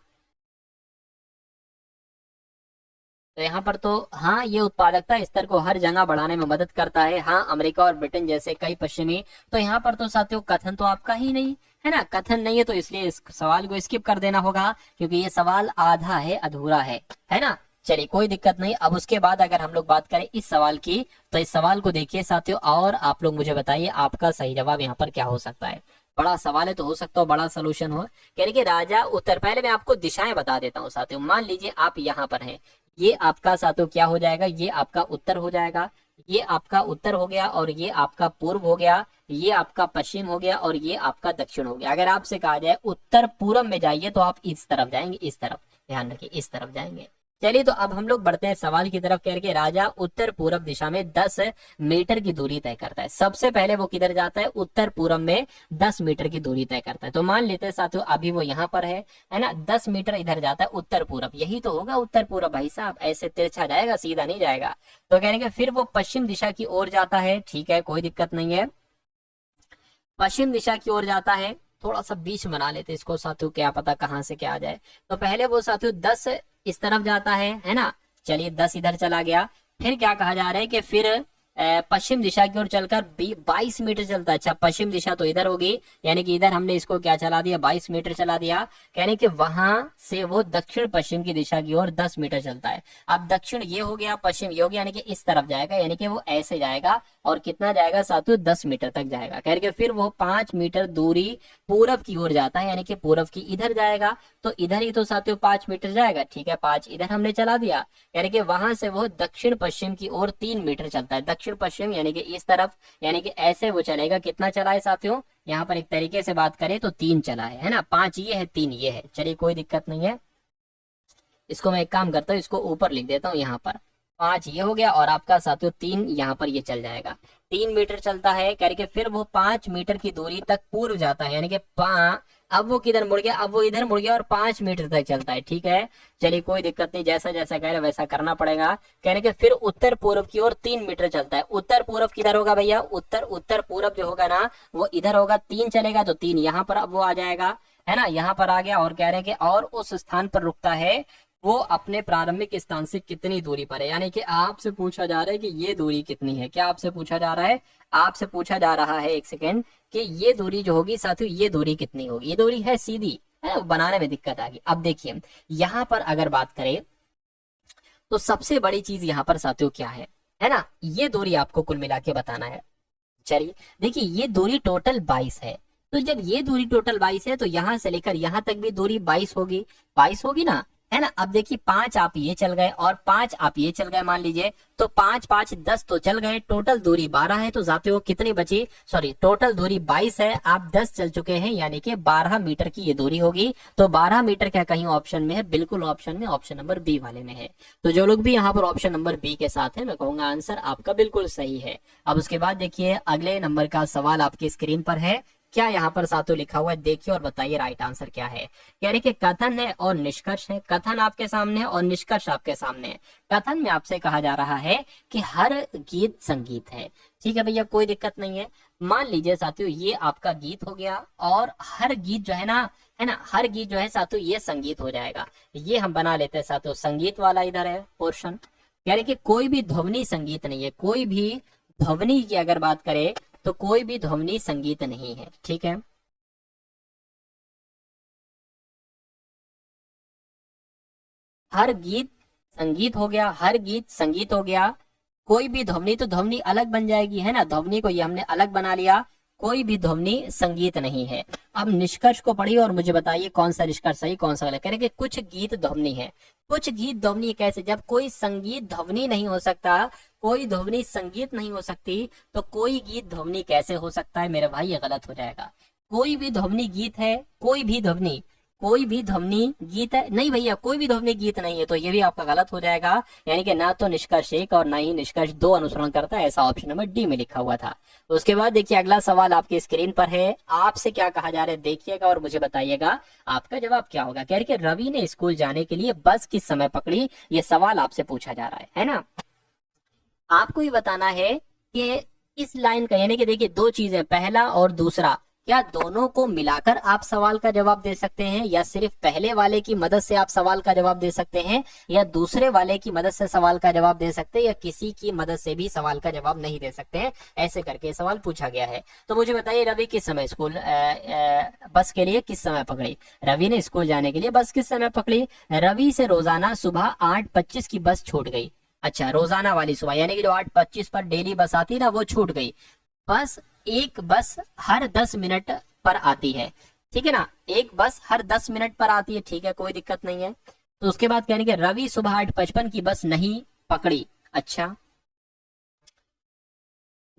[SPEAKER 2] तो यहाँ पर तो हाँ, ये उत्पादकता स्तर को हर जगह बढ़ाने में मदद करता है, हाँ अमेरिका और ब्रिटेन जैसे कई पश्चिमी। तो यहाँ पर तो साथियों कथन तो आपका ही नहीं है ना, कथन नहीं है, तो इसलिए इस सवाल को स्किप कर देना होगा, क्योंकि ये सवाल आधा है, अधूरा है ना। चलिए कोई दिक्कत नहीं। अब उसके बाद अगर हम लोग बात करें इस सवाल की, तो इस सवाल को देखिए साथियों, और आप लोग मुझे बताइए आपका सही जवाब यहाँ पर क्या हो सकता है। बड़ा सवाल है तो हो सकता हो बड़ा सोल्यूशन हो। कह रहे कि राजा उत्तर, पहले मैं आपको दिशाएं बता देता हूँ साथियों। मान लीजिए आप यहाँ पर हैं, ये आपका साथियों क्या हो जाएगा, ये आपका उत्तर हो जाएगा, ये आपका उत्तर हो गया, और ये आपका पूर्व हो गया, ये आपका पश्चिम हो गया, और ये आपका दक्षिण हो गया। अगर आपसे कहा जाए उत्तर पूर्व में जाइए तो आप इस तरफ जाएंगे, इस तरफ, ध्यान रखिए इस तरफ जाएंगे। चलिए तो अब हम लोग बढ़ते हैं सवाल की तरफ। कह रहे राजा उत्तर पूर्व दिशा में 10 मीटर की दूरी तय करता है। सबसे पहले वो किधर जाता है, उत्तर पूर्व में 10 मीटर की दूरी तय करता है। तो मान लेते हैं साथियों अभी वो यहाँ पर है ना, 10 मीटर इधर जाता है उत्तर पूर्व, यही तो होगा उत्तर पूर्व भाई साहब, ऐसे तिरछा जाएगा सीधा नहीं जाएगा। तो कह रहे फिर वो पश्चिम दिशा की ओर जाता है, ठीक है कोई दिक्कत नहीं है, पश्चिम दिशा की ओर जाता है। थोड़ा सा बीच बना लेते इसको साथियों, क्या पता कहां से क्या आ जाए। तो पहले वो साथियों 10 इस तरफ जाता है ना, चलिए 10 इधर चला गया। फिर क्या कहा जा रहा है कि फिर पश्चिम दिशा की ओर चलकर 22 मीटर चलता है। अच्छा पश्चिम दिशा तो इधर होगी, यानी कि इधर हमने इसको क्या चला दिया, 22 मीटर चला दिया। कहने कि वहां से वो दक्षिण पश्चिम की दिशा की ओर 10 मीटर चलता है। अब दक्षिण ये हो गया, पश्चिम ये हो गया, यानी कि इस तरफ जाएगा, यानी कि वो ऐसे जाएगा और कितना जाएगा साथियों 10 मीटर तक जाएगा। कह रहे फिर वो 5 मीटर दूरी पूरब की ओर जाता है, यानी कि पूरब की इधर जाएगा, तो इधर ही तो साथियों 5 मीटर जाएगा, ठीक है 5 इधर हमने चला दिया। कह रहे वहां से वो दक्षिण पश्चिम की ओर 3 मीटर चलता है, दक्षिण पश्चिम यानी कि इस तरफ, यानी कि ऐसे वो चलेगा। कितना चला है साथियों, यहाँ पर एक तरीके से बात करें तो 3 चला है ना, 5 ये है 3 ये है। चलिए कोई दिक्कत नहीं है, इसको मैं एक काम करता हूँ, इसको ऊपर लिख देता हूँ, यहाँ पर 5 ये हो गया और आपका साथियों 3 यहाँ पर ये चल जाएगा, 3 मीटर चलता है। करके फिर वो 5 मीटर की दूरी तक पूर्व जाता है, यानी कि अब वो किधर मुड़ गया, अब वो इधर मुड़ गया और 5 मीटर तक चलता है, ठीक है। चलिए कोई दिक्कत नहीं, जैसा जैसा कह रहे वैसा करना पड़ेगा। कहने के फिर उत्तर पूर्व की ओर 3 मीटर चलता है। उत्तर पूर्व किधर होगा भैया, उत्तर पूर्व जो होगा ना वो इधर होगा, 3 चलेगा तो 3 यहाँ पर अब वो आ जाएगा, है ना, यहाँ पर आ गया। और कह रहे हैं कि और उस स्थान पर रुकता है वो अपने प्रारंभिक स्थान से कितनी दूरी पर है, यानी कि आपसे पूछा जा रहा है कि ये दूरी कितनी है। क्या आपसे पूछा जा रहा है, आपसे पूछा जा रहा है, एक सेकेंड, कि ये दूरी जो होगी साथियों ये दूरी कितनी होगी। ये दूरी है सीधी, है ना, बनाने में दिक्कत आ गई। अब देखिए यहाँ पर अगर बात करें तो सबसे बड़ी चीज यहाँ पर साथियों क्या है ना, ये दूरी आपको कुल मिला के बताना है। चलिए देखिए ये दूरी टोटल 22 है, तो जब ये दूरी टोटल 22 है तो यहाँ से लेकर यहाँ तक भी दूरी 22 होगी, 22 होगी ना, है ना। अब देखिए 5 आप ये चल गए और 5 आप ये चल गए, मान लीजिए तो 5 5 10 तो चल गए, टोटल दूरी 12 है। तो जाते हो कितनी बची, सॉरी टोटल दूरी 22 है, आप 10 चल चुके हैं, यानी कि 12 मीटर की ये दूरी होगी। तो 12 मीटर क्या कहीं ऑप्शन में है, बिल्कुल ऑप्शन में, ऑप्शन नंबर बी वाले में है। तो जो लोग भी यहाँ पर ऑप्शन नंबर बी के साथ है, मैं कहूंगा आंसर आपका बिल्कुल सही है। अब उसके बाद देखिए अगले नंबर का सवाल आपकी स्क्रीन पर है, क्या यहाँ पर सातों लिखा हुआ है देखिए और बताइए राइट आंसर क्या है। कह रहे कि कथन है और निष्कर्ष है। कथन आपके सामने है और निष्कर्ष आपके सामने है। कथन में आपसे कहा जा रहा है कि हर गीत संगीत है। ठीक है भैया, कोई दिक्कत नहीं है। मान लीजिए साथियों ये आपका गीत हो गया और हर गीत जो है ना हर गीत जो है साथियों ये संगीत हो जाएगा। ये हम बना लेते हैं साथियों संगीत वाला इधर है पोर्शन। कह रहे कि कोई भी ध्वनि संगीत नहीं है। कोई भी ध्वनि की अगर बात करें तो कोई भी ध्वनि संगीत नहीं है। ठीक है, हर गीत संगीत हो गया, हर गीत संगीत हो गया। कोई भी ध्वनि, तो ध्वनि अलग बन जाएगी है ना, ध्वनि को ये हमने अलग बना लिया। कोई भी ध्वनि संगीत नहीं है। अब निष्कर्ष को पढ़िए और मुझे बताइए कौन सा निष्कर्ष सही कौन सा गलत। कह रहे कि कुछ गीत ध्वनि है। कुछ गीत ध्वनि कैसे, जब कोई संगीत ध्वनि नहीं हो सकता, कोई ध्वनि संगीत नहीं हो सकती, तो कोई गीत ध्वनि कैसे हो सकता है मेरे भाई, ये गलत हो जाएगा। कोई भी ध्वनि गीत है, कोई भी ध्वनि गीत है नहीं भैया, कोई भी ध्वनि गीत नहीं है, तो ये भी आपका गलत हो जाएगा। यानी कि ना तो निष्कर्ष 1 और ना ही निष्कर्ष 2 अनुसरण करता है, ऐसा ऑप्शन नंबर डी में लिखा हुआ था। उसके बाद देखिए अगला सवाल आपकी स्क्रीन पर है। आपसे क्या कहा जा रहा है देखिएगा और मुझे बताइएगा आपका जवाब क्या होगा। कह रहे कि रवि ने स्कूल जाने के लिए बस किस समय पकड़ी, ये सवाल आपसे पूछा जा रहा है ना। आपको ये बताना है कि इस लाइन का, यानी कि देखिए दो चीजें, पहला और दूसरा, क्या दोनों को मिलाकर आप सवाल का जवाब दे सकते हैं, या सिर्फ पहले वाले की मदद से आप सवाल का जवाब दे सकते हैं, या दूसरे वाले की मदद से सवाल का जवाब दे सकते हैं, या किसी की मदद से भी सवाल का जवाब नहीं दे सकते हैं। ऐसे करके सवाल पूछा गया है। तो मुझे बताइए रवि किस समय स्कूल बस के लिए किस समय पकड़ी। रवि ने स्कूल जाने के लिए बस किस समय पकड़ी। रवि से रोजाना सुबह 8:25 की बस छूट गई। अच्छा, रोजाना वाली सुबह, यानी कि जो 8:25 पर डेली बस आती ना वो छूट गई। एक बस हर 10 मिनट पर आती है। ठीक है ना, एक बस हर 10 मिनट पर आती है। ठीक है, कोई दिक्कत नहीं है। तो उसके बाद कहने के रवि सुबह 8:55 की बस नहीं पकड़ी। अच्छा,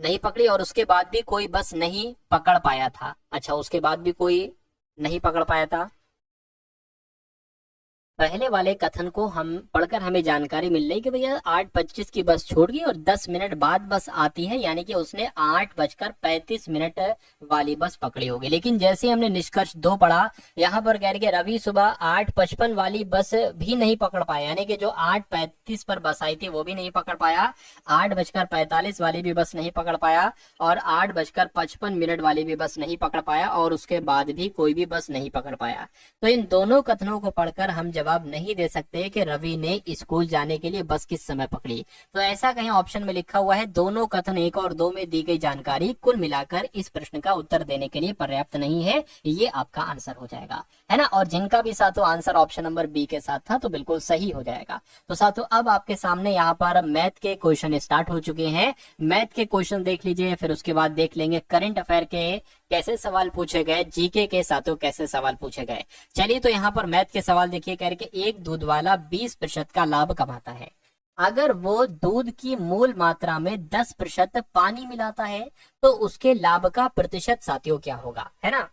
[SPEAKER 2] नहीं पकड़ी और उसके बाद भी कोई बस नहीं पकड़ पाया था। अच्छा, उसके बाद भी कोई नहीं पकड़ पाया था। पहले वाले कथन को हम पढ़कर हमें जानकारी मिल रही कि भैया 8:25 की बस छोड़ गई और 10 मिनट बाद बस आती है, यानी कि उसने 8:35 वाली बस पकड़ी होगी। लेकिन जैसे हमने निष्कर्ष 2 पढ़ा, यहाँ पर कह रहे कि रवि सुबह 8:55 वाली बस भी नहीं पकड़ पाया, यानी कि जो 8:35 पर बस आई थी वो भी नहीं पकड़ पाया, 8:45 वाली भी बस नहीं पकड़ पाया, और 8:55 वाली भी बस नहीं पकड़ पाया, और उसके बाद भी कोई भी बस नहीं पकड़ पाया। तो इन दोनों कथनों को पढ़कर हम जवाब नहीं दे सकते कि रवि ने स्कूल जाने के लिए बस किस समय पकड़ी। तो ऐसा कहीं ऑप्शन में लिखा हुआ है। दोनों कथन 1 और 2 में दी गई जानकारी कुल मिलाकर इस प्रश्न का उत्तर देने के लिए पर्याप्त नहीं है, ये आपका आंसर हो जाएगा, है ना। और जिनका भी साथों आंसर ऑप्शन नंबर बी के साथ था तो बिल्कुल सही हो जाएगा। तो साथों अब आपके सामने यहाँ पर मैथ के क्वेश्चन स्टार्ट हो चुके हैं। मैथ के क्वेश्चन देख लीजिए, फिर उसके बाद देख लेंगे करंट अफेयर के कैसे सवाल पूछे गए, जीके के साथों कैसे सवाल पूछे गए। चलिए तो यहाँ पर मैथ के सवाल देखिए। कह रहे कि एक दूध वाला 20% का लाभ कमाता है। अगर वो दूध की मूल मात्रा में 10% पानी मिलाता है तो उसके लाभ का प्रतिशत साथियों क्या होगा, है ना।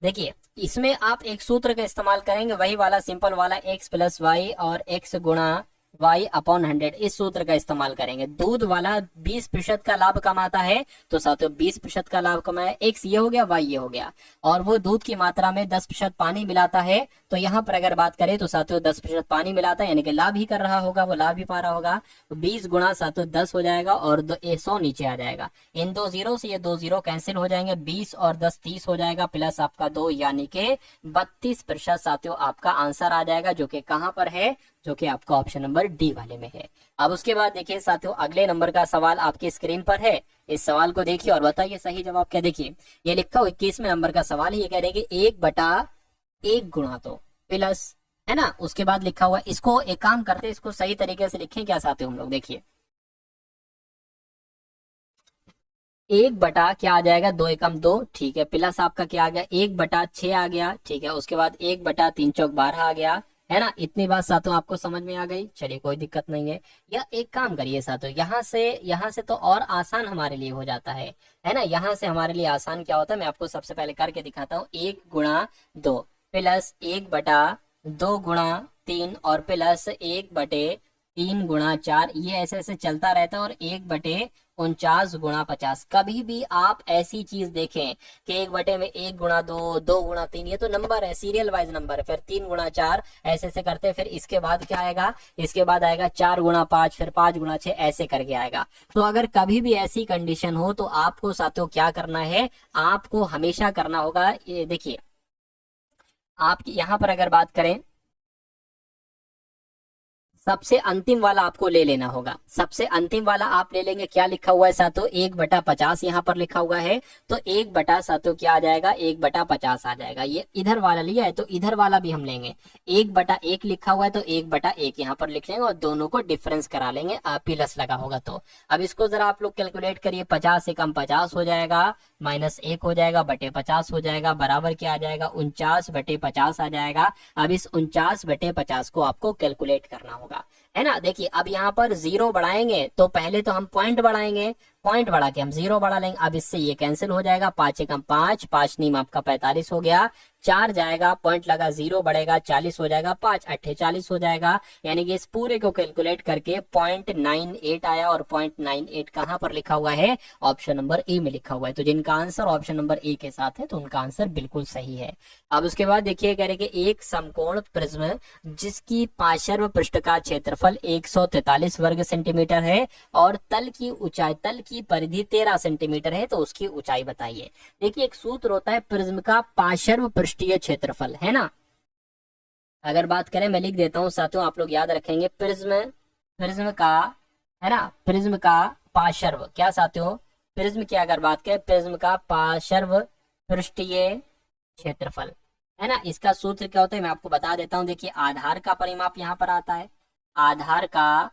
[SPEAKER 2] देखिए इसमें आप एक सूत्र का इस्तेमाल करेंगे, वही वाला सिंपल वाला x + y और x गुणा y/100, इस सूत्र का इस्तेमाल करेंगे। दूध वाला 20% का लाभ कमाता है तो साथियों 20% का लाभ कमाया, x ये हो गया, y ये हो गया, और वो दूध की मात्रा में 10% पानी मिलाता है। तो यहाँ पर अगर बात करें तो साथियों 10% पानी मिलाता है, यानी कि लाभ ही कर रहा होगा, वो लाभ ही पा रहा होगा। तो 20 गुणा साथियों 10 हो जाएगा और 100 नीचे आ जाएगा। इन 2 जीरो से ये 2 जीरो कैंसिल हो जाएंगे, 20 और 10 30 हो जाएगा, प्लस आपका 2 यानी कि 32% साथियों आपका आंसर आ जाएगा, जो कि कहाँ पर है, जो कि आपका ऑप्शन नंबर डी वाले में है। अब उसके बाद देखिए साथियों अगले नंबर का सवाल आपकी स्क्रीन पर है। इस सवाल को देखिए और बताइए सही जवाब क्या। देखिए ये लिखा हुआ 21वें नंबर का सवाल है। ये कह रहे हैं कि 1/1 गुणा तो प्लस, है ना, उसके बाद लिखा हुआ, इसको एक काम करते हैं, इसको सही तरीके से लिखें क्या साथियों हम लोग। देखिए 1 बटा क्या आ जाएगा, 2 एकम 2, ठीक है, प्लस आपका क्या आ गया 1/6 आ गया, ठीक है, उसके बाद 1/3 चौक 12 आ गया, है ना। इतनी बात साथियों आपको समझ में आ गई। चलिए कोई दिक्कत नहीं है। या एक काम करिए साथियों, यहाँ से तो और आसान हमारे लिए हो जाता है ना। यहाँ से हमारे लिए आसान क्या होता है, मैं आपको सबसे पहले करके दिखाता हूँ। 1 गुणा 2 प्लस 1/2 गुणा 3 और प्लस 1/3 गुणा 4, ये ऐसे ऐसे चलता रहता है, और 1/3 49 गुणा 50। कभी भी आप ऐसी चीज देखें कि 1 बटे में 1 गुणा 2, 2 गुणा 3, ये तो नंबर है, सीरियल वाइज नंबर है। फिर 3 गुणा 4 ऐसे ऐसे करते हैं। फिर इसके बाद क्या आएगा, इसके बाद आएगा 4 गुणा 5, फिर 5 गुणा 6, ऐसे करके आएगा। तो अगर कभी भी ऐसी कंडीशन हो तो आपको साथियों क्या करना है, आपको हमेशा करना होगा, ये देखिए आप यहाँ पर अगर बात करें, सबसे अंतिम वाला आपको ले लेना होगा। सबसे अंतिम वाला आप ले लेंगे, क्या लिखा हुआ है साथियों, 1/50 यहाँ पर लिखा हुआ है। तो 1 बटा साथियों क्या आ जाएगा, 1/50 आ जाएगा। ये इधर वाला लिया है तो इधर वाला भी हम लेंगे। 1/1 लिखा हुआ है तो 1/1 यहाँ पर लिख लेंगे और दोनों को डिफरेंस करा लेंगे, प्लस लगा होगा तो। अब इसको जरा आप लोग कैलकुलेट करिए, 50 से कम 50 हो जाएगा, -1 हो जाएगा, बटे 50 हो जाएगा, बराबर क्या आ जाएगा, 49/50 आ जाएगा। अब इस 49/50 को आपको कैलकुलेट करना होगा, है ना। देखिए अब यहाँ पर 0 बढ़ाएंगे तो पहले तो हम पॉइंट बढ़ाएंगे, पॉइंट बढ़ा के हम 0 बढ़ा लेंगे। अब इससे ये कैंसिल हो जाएगा, 5 एकम 5, 5 नीम आपका 45 हो गया, 4 जाएगा, पॉइंट लगा, 0 बढ़ेगा, 40 हो जाएगा, 5 अट्ठे 40 हो जाएगा। यानी कि इस पूरे को कैलकुलेट करके 0.98 आया। और 0.98 कहाँ पर लिखा हुआ है, ऑप्शन नंबर ए में लिखा हुआ है। तो जिनका आंसर ऑप्शन नंबर ए के साथ है तो उनका आंसर बिल्कुल सही है। अब उसके बाद देखिए कह रहे कि एक समकोण प्रिज्म जिसकी पार्श्व पृष्ठ का क्षेत्रफल 143 वर्ग सेंटीमीटर है और तल की ऊंचाई, तल की परिधि 13 सेंटीमीटर है, तो उसकी ऊंचाई बताइए। देखिए एक सूत्र होता है प्रिज्म का पार्श्व पृष्ठीय क्षेत्रफल, है ना। अगर बात करें, मैं लिख देता हूं साथियों, आप लोग याद रखेंगे, प्रिज्म, प्रिज्म का, है ना, प्रिज्म का पार्श्व क्या साथियों, प्रिज्म की अगर बात करें, प्रिज्म का पार्श्व पृष्ठीय क्षेत्रफल, है ना। इसका सूत्र क्या होता है मैं आपको बता देता हूं। देखिए आधार का परिमाप यहाँ पर आता है, आधार का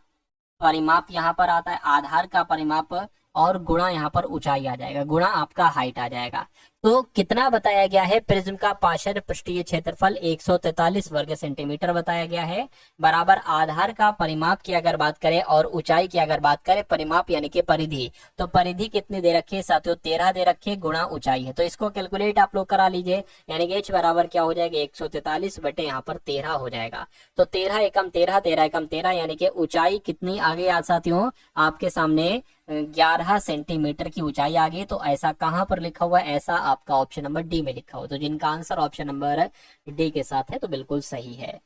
[SPEAKER 2] परिमाप यहाँ पर आता है, आधार का परिमाप और गुणा यहाँ पर ऊंचाई आ जाएगा, गुणा आपका हाइट आ जाएगा। तो कितना बताया गया है, प्रिज्म का पार्श्व पृष्ठीय क्षेत्रफल 143 वर्ग सेंटीमीटर बताया गया है, बराबर आधार का परिमाप की अगर बात करें और ऊंचाई की अगर बात करें, परिमाप यानी कि परिधि, तो परिधि कितनी दे रखी है साथियों, 13 दे रखी है, गुणा ऊंचाई है। तो इसको कैलकुलेट आप लोग करा लीजिए, यानी कि h बराबर क्या हो जाएगा, 143 बटे यहाँ पर 13 हो जाएगा। तो 13 एकम 13, 13 एकम 13, यानी कि ऊंचाई कितनी आ गई आज साथियों आपके सामने, 11 सेंटीमीटर की ऊंचाई आ गई। तो ऐसा कहां पर लिखा हुआ है, ऐसा आपका ऑप्शन नंबर डी में लिखा हुआ। तो जिनका आंसर ऑप्शन नंबर डी के साथ है तो बिल्कुल सही है।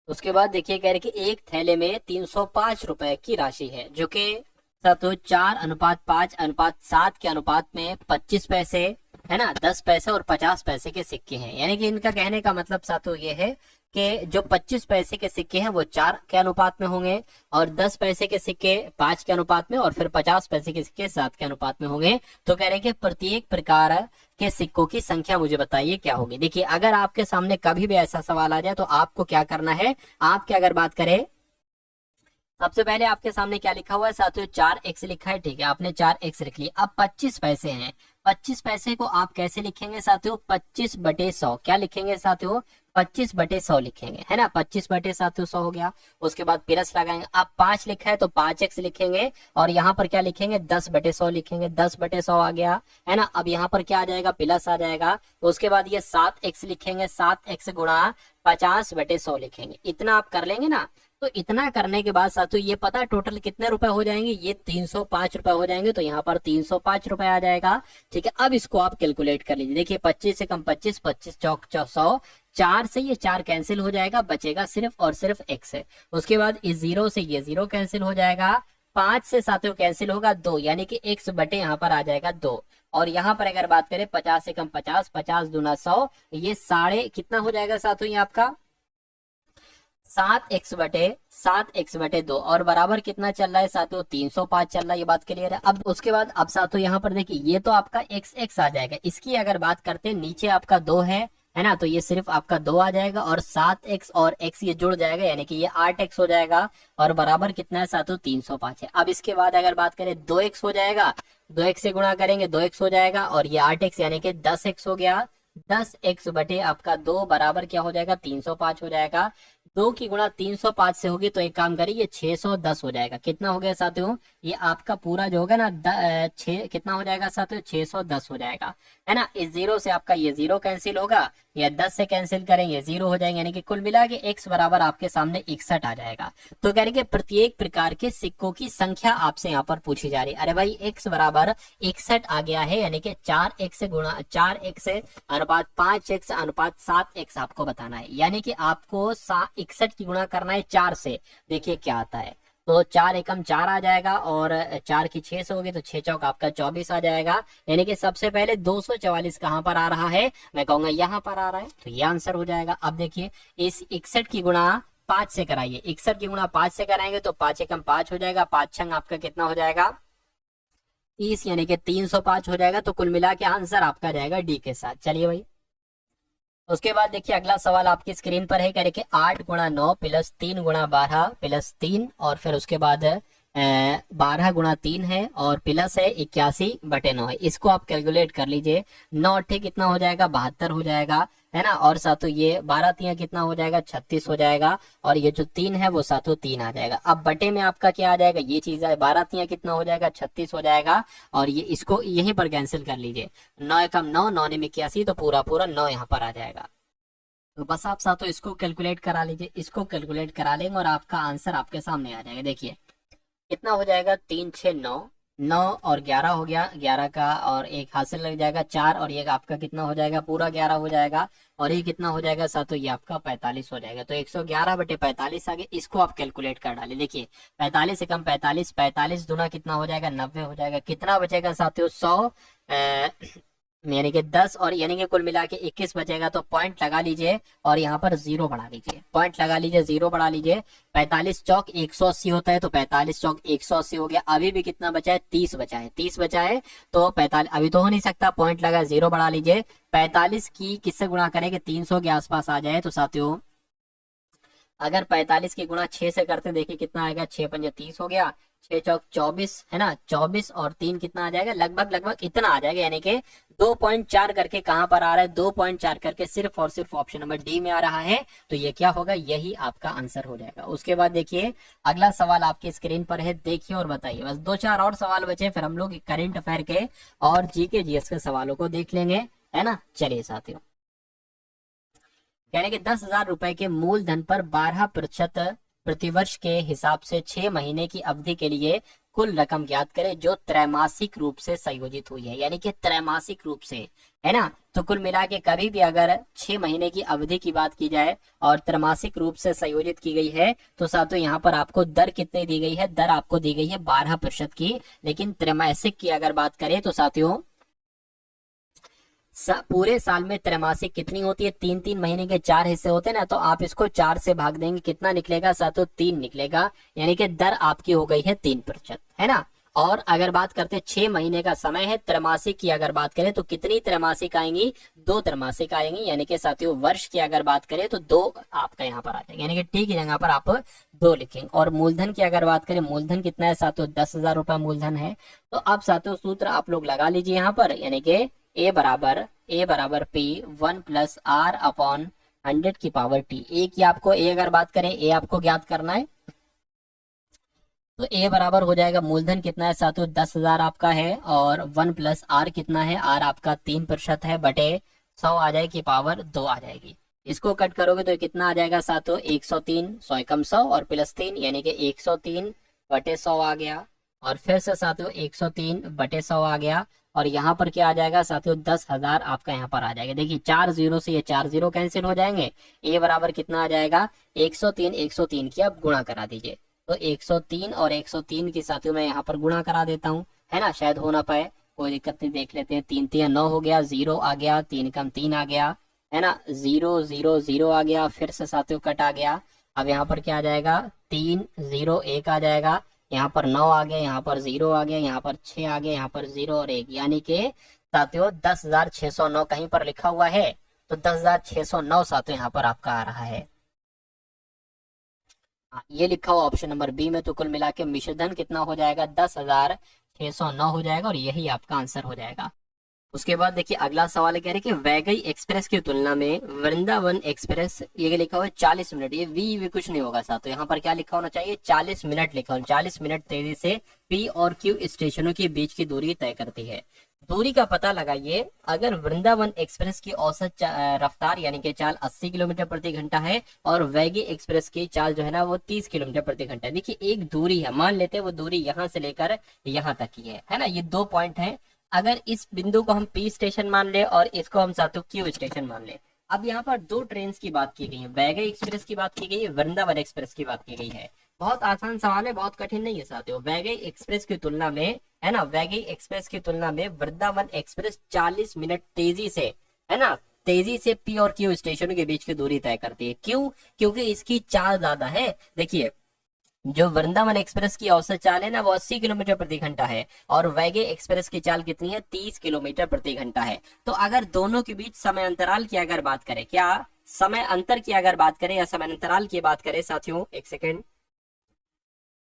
[SPEAKER 2] उसके बाद देखिए कह रहे कि एक थैले में 305 रुपए की राशि है, जो कि साथियों 4:5:7 के अनुपात में 25 पैसे, है ना, 10 पैसे और 50 पैसे के सिक्के हैं। यानी कि इनका कहने का मतलब साथियों ये है कि जो 25 पैसे के सिक्के हैं वो 4 के अनुपात में होंगे, और 10 पैसे के सिक्के 5 के अनुपात में, और फिर 50 पैसे के सिक्के 7 के अनुपात में होंगे। तो कह रहे हैं कि प्रत्येक प्रकार के सिक्कों की संख्या मुझे बताइए क्या होगी। देखिए अगर आपके सामने कभी भी ऐसा सवाल आ जाए तो आपको क्या करना है, आपके अगर बात करें, सबसे पहले आपके सामने क्या लिखा हुआ है साथियों, 4x लिखा है, ठीक है, आपने 4x लिख लिया। अब 25 पैसे हैं, 25 पैसे को आप कैसे लिखेंगे साथियों, 25/100, क्या लिखेंगे साथियों, 25/100 लिखेंगे, है ना, 25 साथियों 100 हो गया। उसके बाद प्लस लगाएंगे, अब 5 लिखा है तो 5x लिखेंगे, और यहाँ पर क्या लिखेंगे, 10/100 लिखेंगे, 10/100 आ गया, है ना। अब यहाँ पर क्या आ जाएगा, प्लस आ जाएगा। उसके बाद ये 7x लिखेंगे, 7x गुणा 50/100 लिखेंगे। इतना आप कर लेंगे ना, तो इतना करने के बाद साथियों ये पता है टोटल कितने रुपए हो जाएंगे, ये 305 रुपए हो जाएंगे। तो यहाँ पर 305 रुपए आ जाएगा, ठीक है। अब इसको आप कैलकुलेट कर लीजिए। देखिए 25 से कम 25, 25 चौक 100, 4 से ये 4 कैंसिल हो जाएगा, बचेगा सिर्फ और सिर्फ x है। उसके बाद इस 0 से ये 0 कैंसिल हो जाएगा, 5 से साथियों कैंसिल होगा 2, यानी कि x बटे यहाँ पर आ जाएगा 2। और यहाँ पर अगर बात करें 50 से कम 50, 50 दूना 100, ये साढ़े कितना हो जाएगा साथियों, ये आपका 7x/2, और बराबर कितना चल रहा है साथियों, 305 चल रहा है। ये बात क्लियर है। अब उसके बाद अब साथियों यहाँ पर देखिए ये तो आपका x आ जाएगा। इसकी अगर बात करते हैं, नीचे आपका 2 है ना, तो ये सिर्फ आपका 2 आ जाएगा, और 7x और x ये जुड़ जाएगा, यानी कि ये 8x हो जाएगा, और बराबर कितना है साथियों, 305 है। अब इसके बाद अगर बात करें 2x हो जाएगा, 2x से गुणा करेंगे 2x हो जाएगा, और ये 8x यानी कि 10x हो गया, 10x बटे आपका 2 बराबर क्या हो जाएगा, 305 हो जाएगा। 2 की गुणा 305 से होगी तो एक काम करिए 610 हो जाएगा। कितना हो गया साथियों, ये आपका पूरा जो होगा ना कितना हो जाएगा साथियों, 610 हो जाएगा, है ना। इस जीरो से आपका ये जीरो कैंसिल होगा, या 10 से कैंसिल करेंगे जीरो हो जाएंगे, यानी कि कुल मिला के x बराबर आपके सामने 61 आ जाएगा। तो कह रहे कि प्रत्येक प्रकार के सिक्कों की संख्या आपसे यहाँ पर पूछी जा रही है। अरे भाई x बराबर 61 आ गया है, यानी कि 4x से गुणा 4x से अनुपात 5x अनुपात 7x आपको बताना है, यानी कि आपको 61 की गुणा करना है 4 से। देखिए क्या आता है, तो 4 एकम 4 आ जाएगा, और 4 की 6 से होगी तो 6 चौक आपका 24 आ जाएगा, यानी कि सबसे पहले 244 कहाँ पर आ रहा है, मैं कहूंगा यहाँ पर आ रहा है, तो ये आंसर हो जाएगा। अब देखिए इस 61 की गुणा 5 से कराइए, 61 की गुणा 5 से कराएंगे तो 5 एकम 5 हो जाएगा, 5 छंग आपका कितना हो जाएगा 30, यानी कि 305 हो जाएगा। तो कुल मिला के आंसर आपका जाएगा डी के साथ। चलिए भाई, उसके बाद देखिए अगला सवाल आपकी स्क्रीन पर है, कह रहे कि 8 गुणा 9 प्लस 3 गुणा 12 प्लस 3, और फिर उसके बाद 12 गुणा 3 है और प्लस है 81/9 है। इसको आप कैलकुलेट कर लीजिए, 9 अट्ठे कितना हो जाएगा 72 हो जाएगा, है ना। और सातों ये 12 तिया कितना हो जाएगा 36 हो जाएगा, और ये जो 3 है वो सातों 3 आ जाएगा। अब बटे में आपका क्या आ जाएगा, ये चीज है, 12 तिया कितना हो जाएगा 36 हो जाएगा, और ये इसको यहीं पर कैंसिल कर लीजिए, 9 एकम 9, 9 ने 81, तो पूरा पूरा 9 यहाँ पर आ जाएगा। तो बस आप सातों इसको कैलकुलेट करा लीजिए, इसको कैलकुलेट करा लेंगे और आपका आंसर आपके सामने आ जाएगा। देखिए कितना हो जाएगा 3 6 9, 9 और 11 हो गया, 11 का और एक हासिल लग जाएगा 4, और ये आपका कितना हो जाएगा पूरा 11 हो जाएगा, और ये कितना हो जाएगा सातों, ये आपका 45 हो जाएगा। तो 111/45 आगे, इसको आप कैलकुलेट कर डालिए। देखिए 45 से कम 45, 45 दूना कितना हो जाएगा 90 हो जाएगा, कितना बचेगा साथियों 100, यानी कि 10, और यानी कि कुल मिला के 21 बचेगा। तो पॉइंट लगा लीजिए और यहाँ पर जीरो बढ़ा लीजिए, पॉइंट लगा लीजिए, जीरो बढ़ा लीजिए। 45 चौक 180 होता है, तो 45 चौक 180 हो गया। अभी भी कितना बचा है 30 बचा है, 30 बचा है, तो 45 अभी तो हो नहीं सकता, पॉइंट लगा, जीरो बढ़ा लीजिए। 45 की किससे गुणा करें कि 300 के आसपास आ जाए, तो साथियों अगर 45 की गुणा 6 से करते देखिए कितना आएगा, 6 पंजे 30 हो गया, 6 चौक 24, है ना, 24 और 3 कितना आ जाएगा, लगभग लगभग इतना आ जाएगा, यानी कि 2.4 करके कहां पर आ रहा है, 2.4 करके सिर्फ और सिर्फ ऑप्शन नंबर डी में आ रहा है। तो ये क्या होगा, यही आपका आंसर हो जाएगा। उसके बाद देखिए अगला सवाल आपकी स्क्रीन पर है, देखिए और बताइए। बस 2-4 और सवाल बचे, फिर हम लोग करंट अफेयर के और जीके जीएस के सवालों को देख लेंगे, है ना। चलिए साथियों, यानी कि 10,000 रुपए के मूलधन पर 12% प्रतिवर्ष के हिसाब से 6 महीने की अवधि के लिए कुल रकम ज्ञात करें जो त्रैमासिक रूप से संयोजित हुई है, यानी कि त्रैमासिक रूप से, है ना। तो कुल मिला के कभी भी अगर 6 महीने की अवधि की बात की जाए और त्रैमासिक रूप से संयोजित की गई है, तो साथियों यहाँ पर आपको दर कितनी दी गई है, दर आपको दी गई है 12% की। लेकिन त्रैमासिक की अगर बात करें तो साथियों पूरे साल में त्रैमासिक कितनी होती है, 3-3 महीने के 4 हिस्से होते हैं ना, तो आप इसको 4 से भाग देंगे, कितना निकलेगा साथियों 3 निकलेगा, यानी कि दर आपकी हो गई है 3%, है ना। और अगर बात करते हैं 6 महीने का समय है, त्रैमासिक की अगर बात करें तो कितनी त्रैमासिक आएंगी, 2 त्रैमासिक आएंगी, यानी कि साथियों वर्ष की अगर बात करें तो 2 आपका यहाँ पर आ जाएगा, यानी कि टी की जगह पर आप 2 लिखेंगे। और मूलधन की अगर बात करें, मूलधन कितना है साथियों 10,000 रुपया मूलधन है। तो अब साथियों सूत्र आप लोग लगा लीजिए यहाँ पर, यानी कि ए बराबर पी 1 + r/100 की पावर टी। ए की आपको ए अगर बात करें, ए आपको ज्ञात करना है, तो ए बराबर हो जाएगा मूलधन कितना है साथियों 10,000 आपका है, और 1 + r कितना है, r आपका 3% है, बटे 100 आ जाएगी, पावर 2 आ जाएगी। इसको कट करोगे तो कितना आ जाएगा साथियों 103, 100 एकम 100 और +3, यानी कि 103/100 आ गया। और फिर से साथियों 103/100 आ गया, और यहाँ पर क्या आ जाएगा साथियों 10,000 आपका यहाँ पर आ जाएगा। देखिए 4 0 से ये 4 0 कैंसिल हो जाएंगे, ए बराबर कितना आ जाएगा 103 की आप गुणा करा दीजिए। तो 103 और 103 की साथियों मैं यहाँ पर गुणा करा देता हूँ, है ना, शायद हो ना पाए, कोई दिक्कत नहीं, देख लेते हैं। 3 3 9 हो गया, 0 आ गया, 3 कम 3 आ गया, है ना, 0 0 0 आ गया, फिर से साथियों कट आ गया। अब यहाँ पर क्या आ जाएगा 3 0 1 आ जाएगा, यहाँ पर 9 आ गया, यहाँ पर 0 आ गया, यहाँ पर 6 आ गया, यहाँ पर 0 और 1, यानी कि साथियों 10,609 कहीं पर लिखा हुआ है, तो 10,609 साथियों यहाँ पर आपका आ रहा है। ये लिखा हुआ ऑप्शन नंबर बी में। तो कुल मिला के मिश्रधन कितना हो जाएगा 10,609 हो जाएगा, और यही आपका आंसर हो जाएगा। उसके बाद देखिए अगला सवाल है, कह रहे कि वैगई एक्सप्रेस की तुलना में वृंदावन एक्सप्रेस, ये लिखा हुआ है 40 मिनट, ये वी कुछ नहीं होगा साथ, तो यहाँ पर क्या लिखा होना चाहिए, 40 मिनट लिखा हो, 40 मिनट तेजी से पी और क्यू स्टेशनों के बीच की दूरी तय करती है। दूरी का पता लगाइए। अगर वृंदावन एक्सप्रेस की औसत रफ्तार यानी कि चाल 80 किलोमीटर प्रति घंटा है और वैगी एक्सप्रेस की चाल जो है ना वो 30 किलोमीटर प्रति घंटा है। देखिए एक दूरी है, मान लेते हैं वो दूरी यहाँ से लेकर यहाँ तक की है ना, ये 2 पॉइंट है। अगर इस बिंदु को हम पी स्टेशन मान ले और इसको हम सातु क्यू स्टेशन मान ले। अब यहाँ पर 2 ट्रेन की बात की गई है, वैगई एक्सप्रेस की बात की गई है, वृंदावन एक्सप्रेस की बात की गई है। बहुत आसान सवाल है, बहुत कठिन नहीं है साथियों। वैगई एक्सप्रेस की तुलना में, है ना, वैगई एक्सप्रेस की तुलना में वृंदावन एक्सप्रेस 40 मिनट तेजी से, है ना, तेजी से पी और क्यू स्टेशनों के बीच की दूरी तय करती है। क्यों? क्योंकि इसकी चाल ज्यादा है। देखिए जो वृंदावन एक्सप्रेस की औसत चाल है ना वो 80 किलोमीटर प्रति घंटा है और वैगे एक्सप्रेस की चाल कितनी है, 30 किलोमीटर प्रति घंटा है। तो अगर दोनों के बीच समय अंतराल की अगर बात करें, क्या समय अंतर की अगर बात करें या समय अंतराल की बात करें साथियों, एक सेकेंड,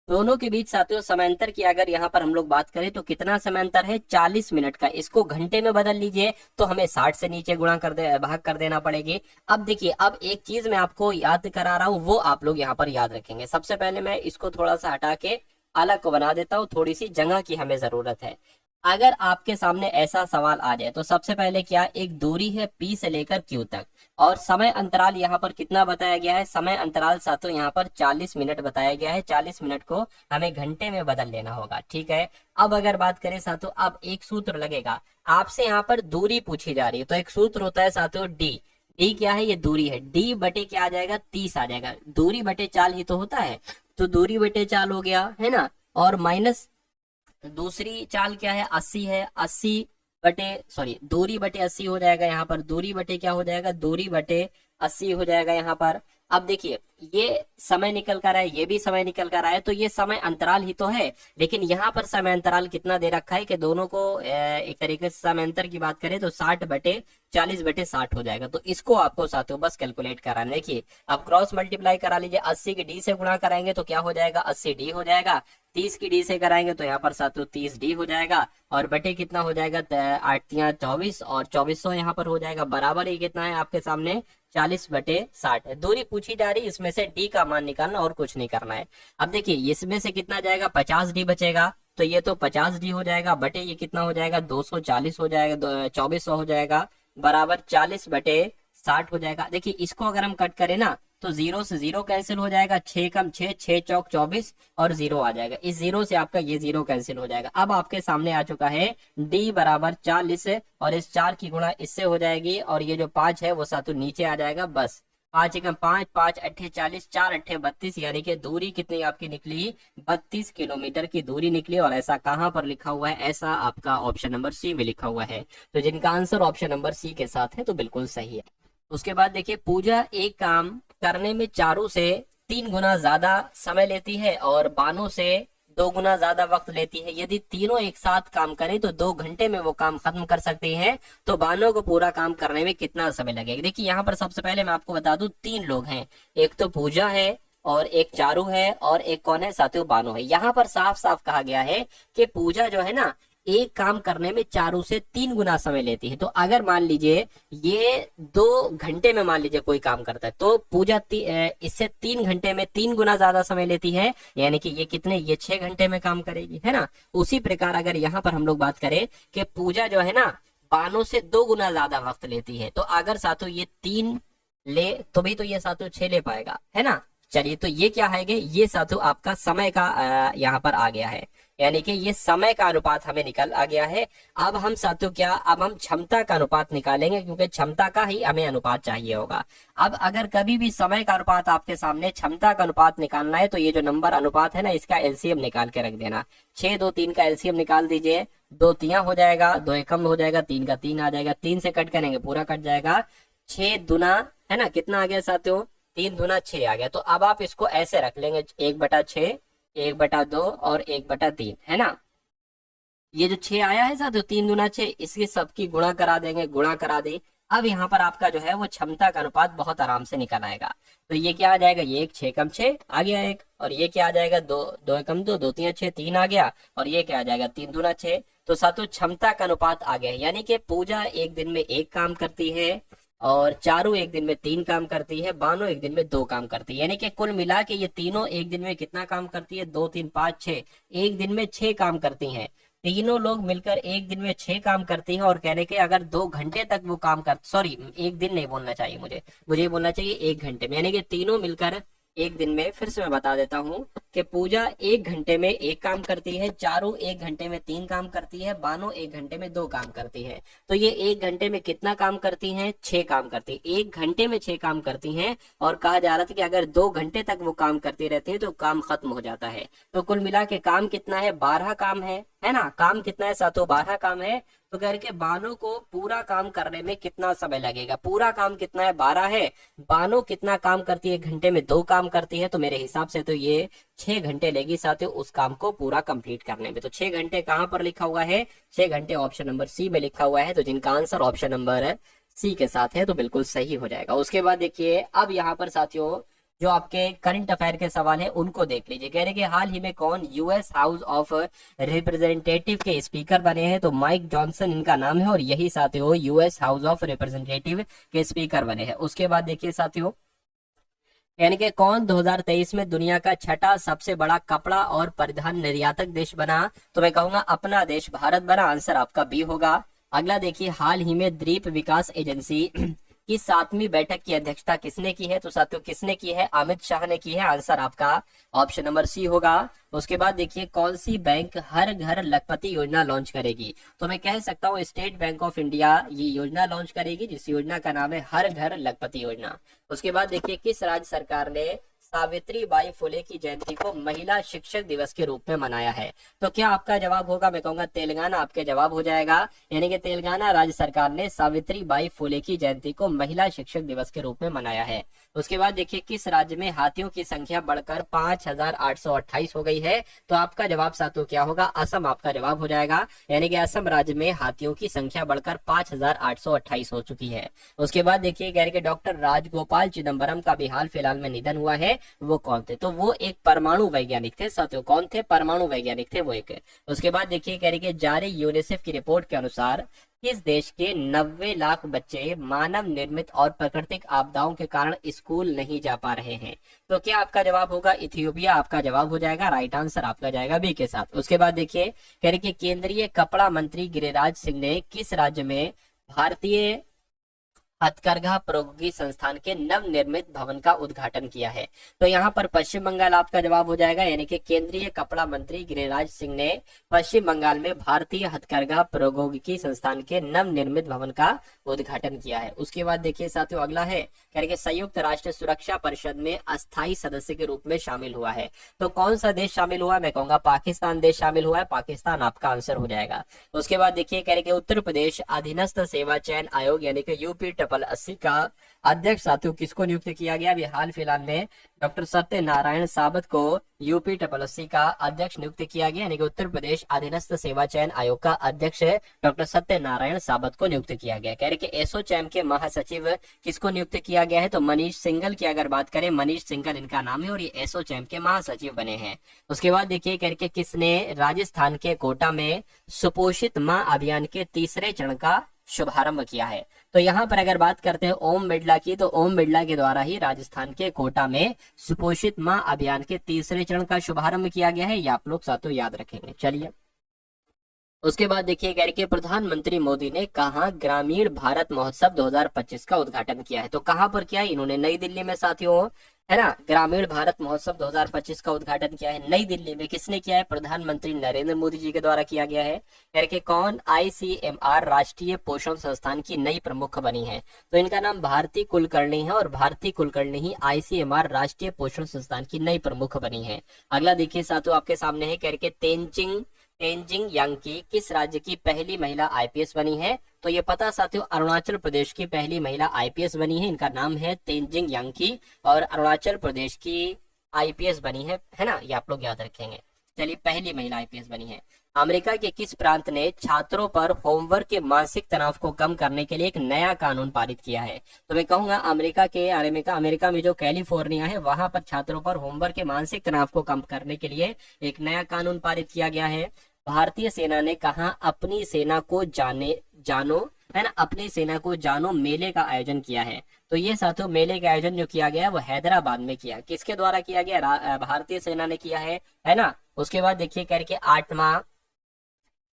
[SPEAKER 2] दोनों के बीच साथियों समय अंतर की अगर यहाँ पर हम लोग बात करें तो कितना समय अंतर है, 40 मिनट का। इसको घंटे में बदल लीजिए तो हमें 60 से नीचे गुणा कर दे, भाग कर देना पड़ेगी। अब देखिए, अब एक चीज मैं आपको याद करा रहा हूँ वो आप लोग यहाँ पर याद रखेंगे। सबसे पहले मैं इसको थोड़ा सा हटा के अलग को बना देता हूँ, थोड़ी सी जगह की हमें जरूरत है। अगर आपके सामने ऐसा सवाल आ जाए तो सबसे पहले क्या, एक दूरी है P से लेकर Q तक और समय अंतराल यहाँ पर कितना बताया गया है, समय अंतराल साथों यहाँ पर 40 मिनट बताया गया है। 40 मिनट को हमें घंटे में बदल लेना होगा, ठीक है। अब अगर बात करें साथों, अब एक सूत्र लगेगा, आपसे यहाँ पर दूरी पूछी जा रही है तो एक सूत्र होता है साथों डी। डी क्या है, ये दूरी है, डी बटे क्या आ जाएगा, 30 आ जाएगा। दूरी बटे चाल ही तो होता है, तो दूरी बटे चाल हो गया, है ना, और माइनस दूसरी चाल क्या है, 80 है, 80 बटे सॉरी दूरी बटे 80 हो जाएगा यहाँ पर। दूरी बटे क्या हो जाएगा, दूरी बटे 80 हो जाएगा यहाँ पर। अब देखिए ये समय निकल कर आया, ये भी समय निकल कर आया, तो ये समय अंतराल ही तो है। लेकिन यहाँ पर समय अंतराल कितना दे रखा है कि दोनों को एक तरीके से समय अंतर की बात करें तो 60 बटे 40 बटे 60 हो जाएगा। तो इसको आपको साथियों बस कैलकुलेट कराना। देखिए अब क्रॉस मल्टीप्लाई करा लीजिए, 80 की डी से गुणा कराएंगे तो क्या हो जाएगा, 80 डी हो जाएगा। 30 की डी से कराएंगे तो यहाँ पर साथियों 30 डी हो जाएगा और बटे कितना हो जाएगा, 8 या 24 और 2400 यहाँ पर हो जाएगा। बराबर ही कितना है आपके सामने, 40 बटे 60 है। दूरी पूछी जा रही है, इसमें से डी का मान निकालना और कुछ नहीं करना है। अब देखिए इसमें से कितना जाएगा, 50 डी बचेगा, तो ये तो 50 डी हो जाएगा बटे ये कितना हो जाएगा, 240 हो जाएगा, 2400 हो जाएगा, बराबर 40 बटे 60 हो जाएगा। देखिए इसको अगर हम कट करें ना तो 0 से 0 कैंसिल हो जाएगा, 6 कम 6, 6 चौक 24 और 0 आ जाएगा। इस 0 से आपका ये 0 कैंसिल हो जाएगा। अब आपके सामने आ चुका है d बराबर 40 और इस 4 की गुणा इससे हो जाएगी और ये जो 5 है वो सातु नीचे आ जाएगा। बस 5 एकम 5, 5 अट्ठे 40, 4 अट्ठे 32, यानी कि दूरी कितनी आपकी निकली, 32 किलोमीटर की दूरी निकली। और ऐसा कहाँ पर लिखा हुआ है, ऐसा आपका ऑप्शन नंबर सी में लिखा हुआ है। तो जिनका आंसर ऑप्शन नंबर सी के साथ है तो बिल्कुल सही है। उसके बाद देखिए, पूजा एक काम करने में चारू से 3 गुना ज्यादा समय लेती है और बानो से 2 गुना ज्यादा वक्त लेती है। यदि तीनों एक साथ काम करें तो 2 घंटे में वो काम खत्म कर सकती हैं, तो बानो को पूरा काम करने में कितना समय लगेगा। देखिए यहाँ पर सबसे पहले मैं आपको बता दूं 3 लोग हैं, एक तो पूजा है और एक चारू है और एक कौन है साथियों, बानो है। यहाँ पर साफ साफ कहा गया है कि पूजा जो है ना एक काम करने में चारू से 3 गुना समय लेती है। तो अगर मान लीजिए ये 2 घंटे में मान लीजिए कोई काम करता है तो पूजा इससे 3 घंटे में 3 गुना ज्यादा समय लेती है, यानी कि ये कितने, ये 6 घंटे में काम करेगी, है ना। उसी प्रकार अगर यहाँ पर हम लोग बात करें कि पूजा जो है ना बानो से 2 गुना ज्यादा वक्त लेती है, तो अगर साथों ये 3 ले तो भी तो ये साथों 6 ले पाएगा, है ना। चलिए तो ये क्या है, ये साथों आपका समय का यहाँ पर आ गया है, यानी कि ये समय का अनुपात हमें निकल आ गया है। अब हम साथियों क्या, अब हम क्षमता का अनुपात निकालेंगे क्योंकि क्षमता का ही हमें अनुपात चाहिए होगा। अब अगर कभी भी समय का अनुपात आपके सामने क्षमता का अनुपात निकालना है तो ये जो नंबर अनुपात है ना इसका एलसीएम निकाल के रख देना। 6, 2, 3 का एलसीएम निकाल दीजिए, 2 तिया हो जाएगा, 2 एकम हो जाएगा, 3 का 3 आ जाएगा, 3 से कट करेंगे पूरा कट जाएगा, 6 दुना है ना कितना आ गया साथियों, 3 दुना 6 आ गया। तो अब आप इसको ऐसे रख लेंगे 1/6, 1/2 और 1/3, है ना। ये जो 6 आया है साथियों 3 दुना 6, इसकी सबकी गुणा करा देंगे, गुणा करा दी। अब यहाँ पर आपका जो है वो क्षमता का अनुपात बहुत आराम से निकल आएगा। तो ये क्या आ जाएगा, ये 1 6 कम 6 आ गया एक, और ये क्या आ जाएगा 2 2 एकम 2, 2 3 6 3 आ गया, और ये क्या आ जाएगा 3 दुना 6। तो सातों क्षमता का अनुपात आ गया है, यानी कि पूजा एक दिन में एक काम करती है और चारू एक दिन में 3 काम करती है, बानो एक दिन में 2 काम करती है, यानी कि कुल मिला के ये तीनों एक दिन में कितना काम करती है, 2 3 5 6, एक दिन में 6 काम करती हैं। तीनों लोग मिलकर एक दिन में 6 काम करती हैं और कहने के अगर 2 घंटे तक वो काम कर, सॉरी एक दिन नहीं बोलना चाहिए, मुझे बोलना चाहिए 1 घंटे में, यानी कि तीनों मिलकर एक दिन में, फिर से मैं बता देता हूँ कि पूजा 1 घंटे में 1 काम करती है, चारू 1 घंटे में 3 काम करती है, बानो 1 घंटे में 2 काम करती है। तो ये 1 घंटे में कितना काम करती हैं, 6 काम करती है, 1 घंटे में 6 काम करती हैं। और कहा जा रहा था कि अगर 2 घंटे तक वो काम करती रहती है तो काम खत्म हो जाता है। तो कुल मिला के काम कितना है, 12 काम है ना, काम कितना है सातों, 12 काम है। तो कह रहे कि बानो को पूरा काम करने में कितना समय लगेगा, पूरा काम कितना है, 12 है, बानो कितना काम करती है, घंटे में 2 काम करती है, तो मेरे हिसाब से तो ये 6 घंटे लेगी साथियों उस काम को पूरा कंप्लीट करने में। तो 6 घंटे कहाँ पर लिखा हुआ है, 6 घंटे ऑप्शन नंबर सी में लिखा हुआ है। तो जिनका आंसर ऑप्शन नंबर सी के साथ है तो बिल्कुल सही हो जाएगा। उसके बाद देखिए अब यहाँ पर साथियों जो आपके करंट अफेयर के सवाल है उनको देख लीजिए। कह रहे कि हाल ही में कौन यूएस हाउस ऑफ रिप्रेजेंटेटिव के स्पीकर बने हैं, तो माइक जॉनसन इनका नाम है और यही साथियों यूएस हाउस ऑफ रिप्रेजेंटेटिव के स्पीकर बने हैं। उसके बाद देखिए साथियों यानी कि कौन 2023 में दुनिया का छठा सबसे बड़ा कपड़ा और परिधान निर्यातक देश बना, तो मैं कहूंगा अपना देश भारत बना, आंसर आपका बी होगा। अगला देखिए हाल ही में द्वीप विकास एजेंसी की 7वीं बैठक की अध्यक्षता किसने की है, तो साथियों किसने की है, अमित शाह ने की है, आंसर आपका ऑप्शन नंबर सी होगा। उसके बाद देखिए कौन सी बैंक हर घर लखपति योजना लॉन्च करेगी, तो मैं कह सकता हूँ स्टेट बैंक ऑफ इंडिया ये योजना लॉन्च करेगी जिस योजना का नाम है हर घर लखपति योजना। उसके बाद देखिए किस राज्य सरकार ने सावित्री बाई फुले की जयंती को महिला शिक्षक दिवस के रूप में मनाया है, तो क्या आपका जवाब होगा, मैं कहूंगा तेलंगाना आपके जवाब हो जाएगा। यानी कि तेलंगाना राज्य सरकार ने सावित्री बाई फुले की जयंती को महिला शिक्षक दिवस के रूप में मनाया है। उसके बाद देखिए किस राज्य में हाथियों की संख्या बढ़कर 5828 हो गई है, तो आपका जवाब साथियों क्या होगा, असम आपका जवाब हो जाएगा। यानी कि असम राज्य में हाथियों की संख्या बढ़कर 5828 हो चुकी है। उसके बाद देखिए कह रहे कि डॉक्टर राजगोपाल चिदम्बरम का भी हाल फिलहाल में निधन हुआ है, वो कौन थे, तो वो एक परमाणु वैज्ञानिक थे साथियों, कौन थे, परमाणु वैज्ञानिक थे वो एक। उसके बाद देखिए कह रहे कि जारी यूनिसेफ की रिपोर्ट के अनुसार किस देश के 90 लाख बच्चे मानव निर्मित और प्राकृतिक आपदाओं के कारण स्कूल नहीं जा पा रहे हैं, तो क्या आपका जवाब होगा, इथियोपिया आपका जवाब हो जाएगा, राइट आंसर आपका जाएगा बी के साथ। उसके बाद देखिए कह रहे कि केंद्रीय कपड़ा मंत्री गिरिराज सिंह ने किस राज्य में भारतीय हथकरघा प्रौद्योगिकी संस्थान के नवनिर्मित भवन का उद्घाटन किया है, तो यहाँ पर पश्चिम बंगाल आपका जवाब हो जाएगा। यानी कि केंद्रीय कपड़ा मंत्री गिरिराज सिंह ने पश्चिम बंगाल में भारतीय हथकरघा प्रौद्योगिकी संस्थान के नवनिर्मित भवन का उद्घाटन किया है। उसके बाद देखिए साथियों अगला है कह रहे कि संयुक्त राष्ट्र सुरक्षा परिषद में अस्थायी सदस्य के रूप में शामिल हुआ है, तो कौन सा देश शामिल हुआ, मैं कहूंगा पाकिस्तान देश शामिल हुआ है, पाकिस्तान आपका आंसर हो जाएगा। उसके बाद देखिए कह रहे कि उत्तर प्रदेश अधीनस्थ सेवा चयन आयोग यानी कि यूपी 80 का अध्यक्ष साथियों किसको नियुक्त किया गया, अभी हाल फिलहाल में डॉक्टर सत्यनारायण साबत को यूपी 80 का अध्यक्ष नियुक्त किया गया, यानी कि उत्तर प्रदेश अधीनस्थ सेवा चयन आयोग का अध्यक्ष डॉक्टर सत्यनारायण साबत को नियुक्त किया गया। कह रहे कि एसोचैम के महासचिव किसको नियुक्त किया गया है, तो मनीष सिंघल की अगर बात करें, मनीष सिंघल इनका नाम है और ये एसोचैम के महासचिव बने हैं। उसके बाद देखिए कह रहे कि किसने राजस्थान के कोटा में सुपोषित माँ अभियान के तीसरे चरण का शुभारंभ किया है, तो यहाँ पर अगर बात करते हैं ओम बिड़ला की, तो ओम बिड़ला के द्वारा ही राजस्थान के कोटा में सुपोषित माँ अभियान के तीसरे चरण का शुभारंभ किया गया है, ये आप लोग साथों याद रखेंगे। चलिए उसके बाद देखिए कह रहे कि प्रधानमंत्री मोदी ने कहा ग्रामीण भारत महोत्सव 2025 का उद्घाटन किया है, तो कहां पर किया है, इन्होंने नई दिल्ली में साथियों, है ना, ग्रामीण भारत महोत्सव 2025 का उद्घाटन किया है नई दिल्ली में, किसने किया है, प्रधानमंत्री नरेंद्र मोदी जी के द्वारा किया गया है। कह रहे कि कौन आईसीएमआर राष्ट्रीय पोषण संस्थान की नई प्रमुख बनी है, तो इनका नाम भारती कुलकर्णी है और भारती कुलकर्णी ही आईसीएमआर राष्ट्रीय पोषण संस्थान की नई प्रमुख बनी है। अगला देखिए साथियों आपके सामने है, कह रहे कि तेंजिंग यांकी किस राज्य की पहली महिला आईपीएस बनी है, तो ये पता साथियों अरुणाचल प्रदेश की पहली महिला आईपीएस बनी है, इनका नाम है तेंजिंग यांकी और अरुणाचल प्रदेश की आईपीएस बनी है ना, ये आप लोग याद रखेंगे। चलिए पहली महिला आईपीएस बनी है। अमेरिका के किस प्रांत ने छात्रों पर होमवर्क के मानसिक तनाव को कम करने के लिए एक नया कानून पारित किया है, तो मैं कहूंगा अमेरिका में जो कैलिफोर्निया है वहां पर छात्रों पर होमवर्क के मानसिक तनाव को कम करने के लिए एक नया कानून पारित किया गया है। भारतीय सेना ने कहा अपनी सेना को जानो, है ना, अपनी सेना को जानो मेले का आयोजन किया है। तो ये साथियों मेले का आयोजन जो किया गया है वो हैदराबाद में किया। किसके द्वारा किया गया? भारतीय सेना ने किया है ना। उसके बाद देखिए करके 8वां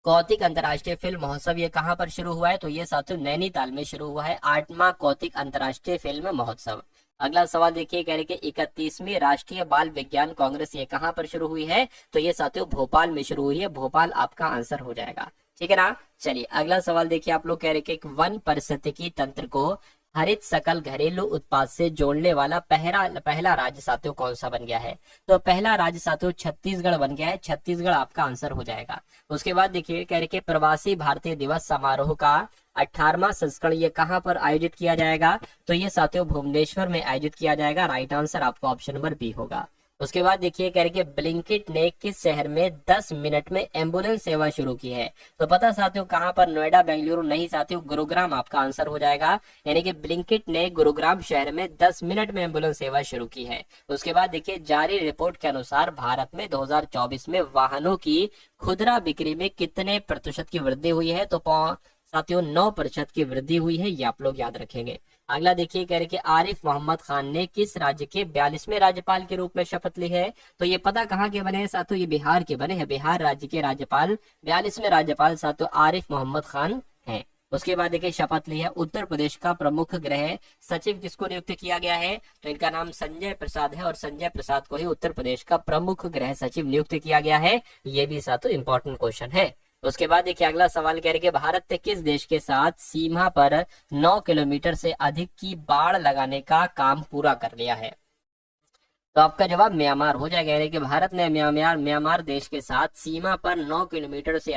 [SPEAKER 2] कौतिक अंतर्राष्ट्रीय फिल्म महोत्सव ये कहाँ पर शुरू हुआ है? तो ये साथियों नैनीताल में शुरू हुआ है 8वां कौतिक अंतर्राष्ट्रीय फिल्म महोत्सव। अगला सवाल देखिए कह रहे कि 31वीं राष्ट्रीय बाल विज्ञान कांग्रेस ये कहाँ पर शुरू हुई है? तो ये साथियों भोपाल में शुरू हुई है। भोपाल आपका आंसर हो जाएगा, ठीक है ना। चलिए अगला सवाल देखिए, आप लोग कह रहे कि वन पारिस्थितिकी तंत्र को हरित सकल घरेलू उत्पाद से जोड़ने वाला पहला राज्य साथियों कौन सा बन गया है? तो पहला राज्य साथियों छत्तीसगढ़ बन गया है। छत्तीसगढ़ आपका आंसर हो जाएगा। उसके बाद देखिए कह रहे कि प्रवासी भारतीय दिवस समारोह का 18वां संस्करण ये कहां पर आयोजित किया जाएगा? तो ये साथियों भुवनेश्वर में आयोजित किया जाएगा। राइट आंसर आपका ऑप्शन नंबर बी होगा। उसके बाद देखिए कह रहे कि ब्लिंकिट ने किस शहर में 10 मिनट में एम्बुलेंस सेवा शुरू की है? तो पता साथियों कहां पर? नोएडा, बेंगलुरु नहीं साथियों, गुरुग्राम आपका आंसर हो जाएगा। यानी कि ब्लिंकिट ने गुरुग्राम शहर में 10 मिनट में एम्बुलेंस सेवा शुरू की है। उसके बाद देखिए जारी रिपोर्ट के अनुसार भारत में 2024 में वाहनों की खुदरा बिक्री में कितने प्रतिशत की वृद्धि हुई है? तो साथियों 9% की वृद्धि हुई है, ये आप लोग याद रखेंगे। अगला देखिए कह रहे कि आरिफ मोहम्मद खान ने किस राज्य के 42वें राज्यपाल के रूप में शपथ ली है? तो ये पता कहाँ के बने हैं साथियों? ये बिहार के बने हैं। बिहार राज्य के राज्यपाल 42वें राज्यपाल साथियों आरिफ मोहम्मद खान हैं। उसके बाद देखिए शपथ ली है उत्तर प्रदेश का प्रमुख गृह सचिव किसको नियुक्त किया गया है? तो इनका नाम संजय प्रसाद है और संजय प्रसाद को ही उत्तर प्रदेश का प्रमुख गृह सचिव नियुक्त किया गया है। ये भी साथियों इंपॉर्टेंट क्वेश्चन है। उसके बाद देखिए अगला सवाल कह रहे कि भारत ने किस देश के साथ सीमा पर 9 किलोमीटर से अधिक की बाड़ लगाने का काम पूरा कर लिया है? तो आपका जवाब म्यांमार हो जाएगा। यानी कि भारत ने म्यांमार देश के साथ सीमा पर 9 किलोमीटर से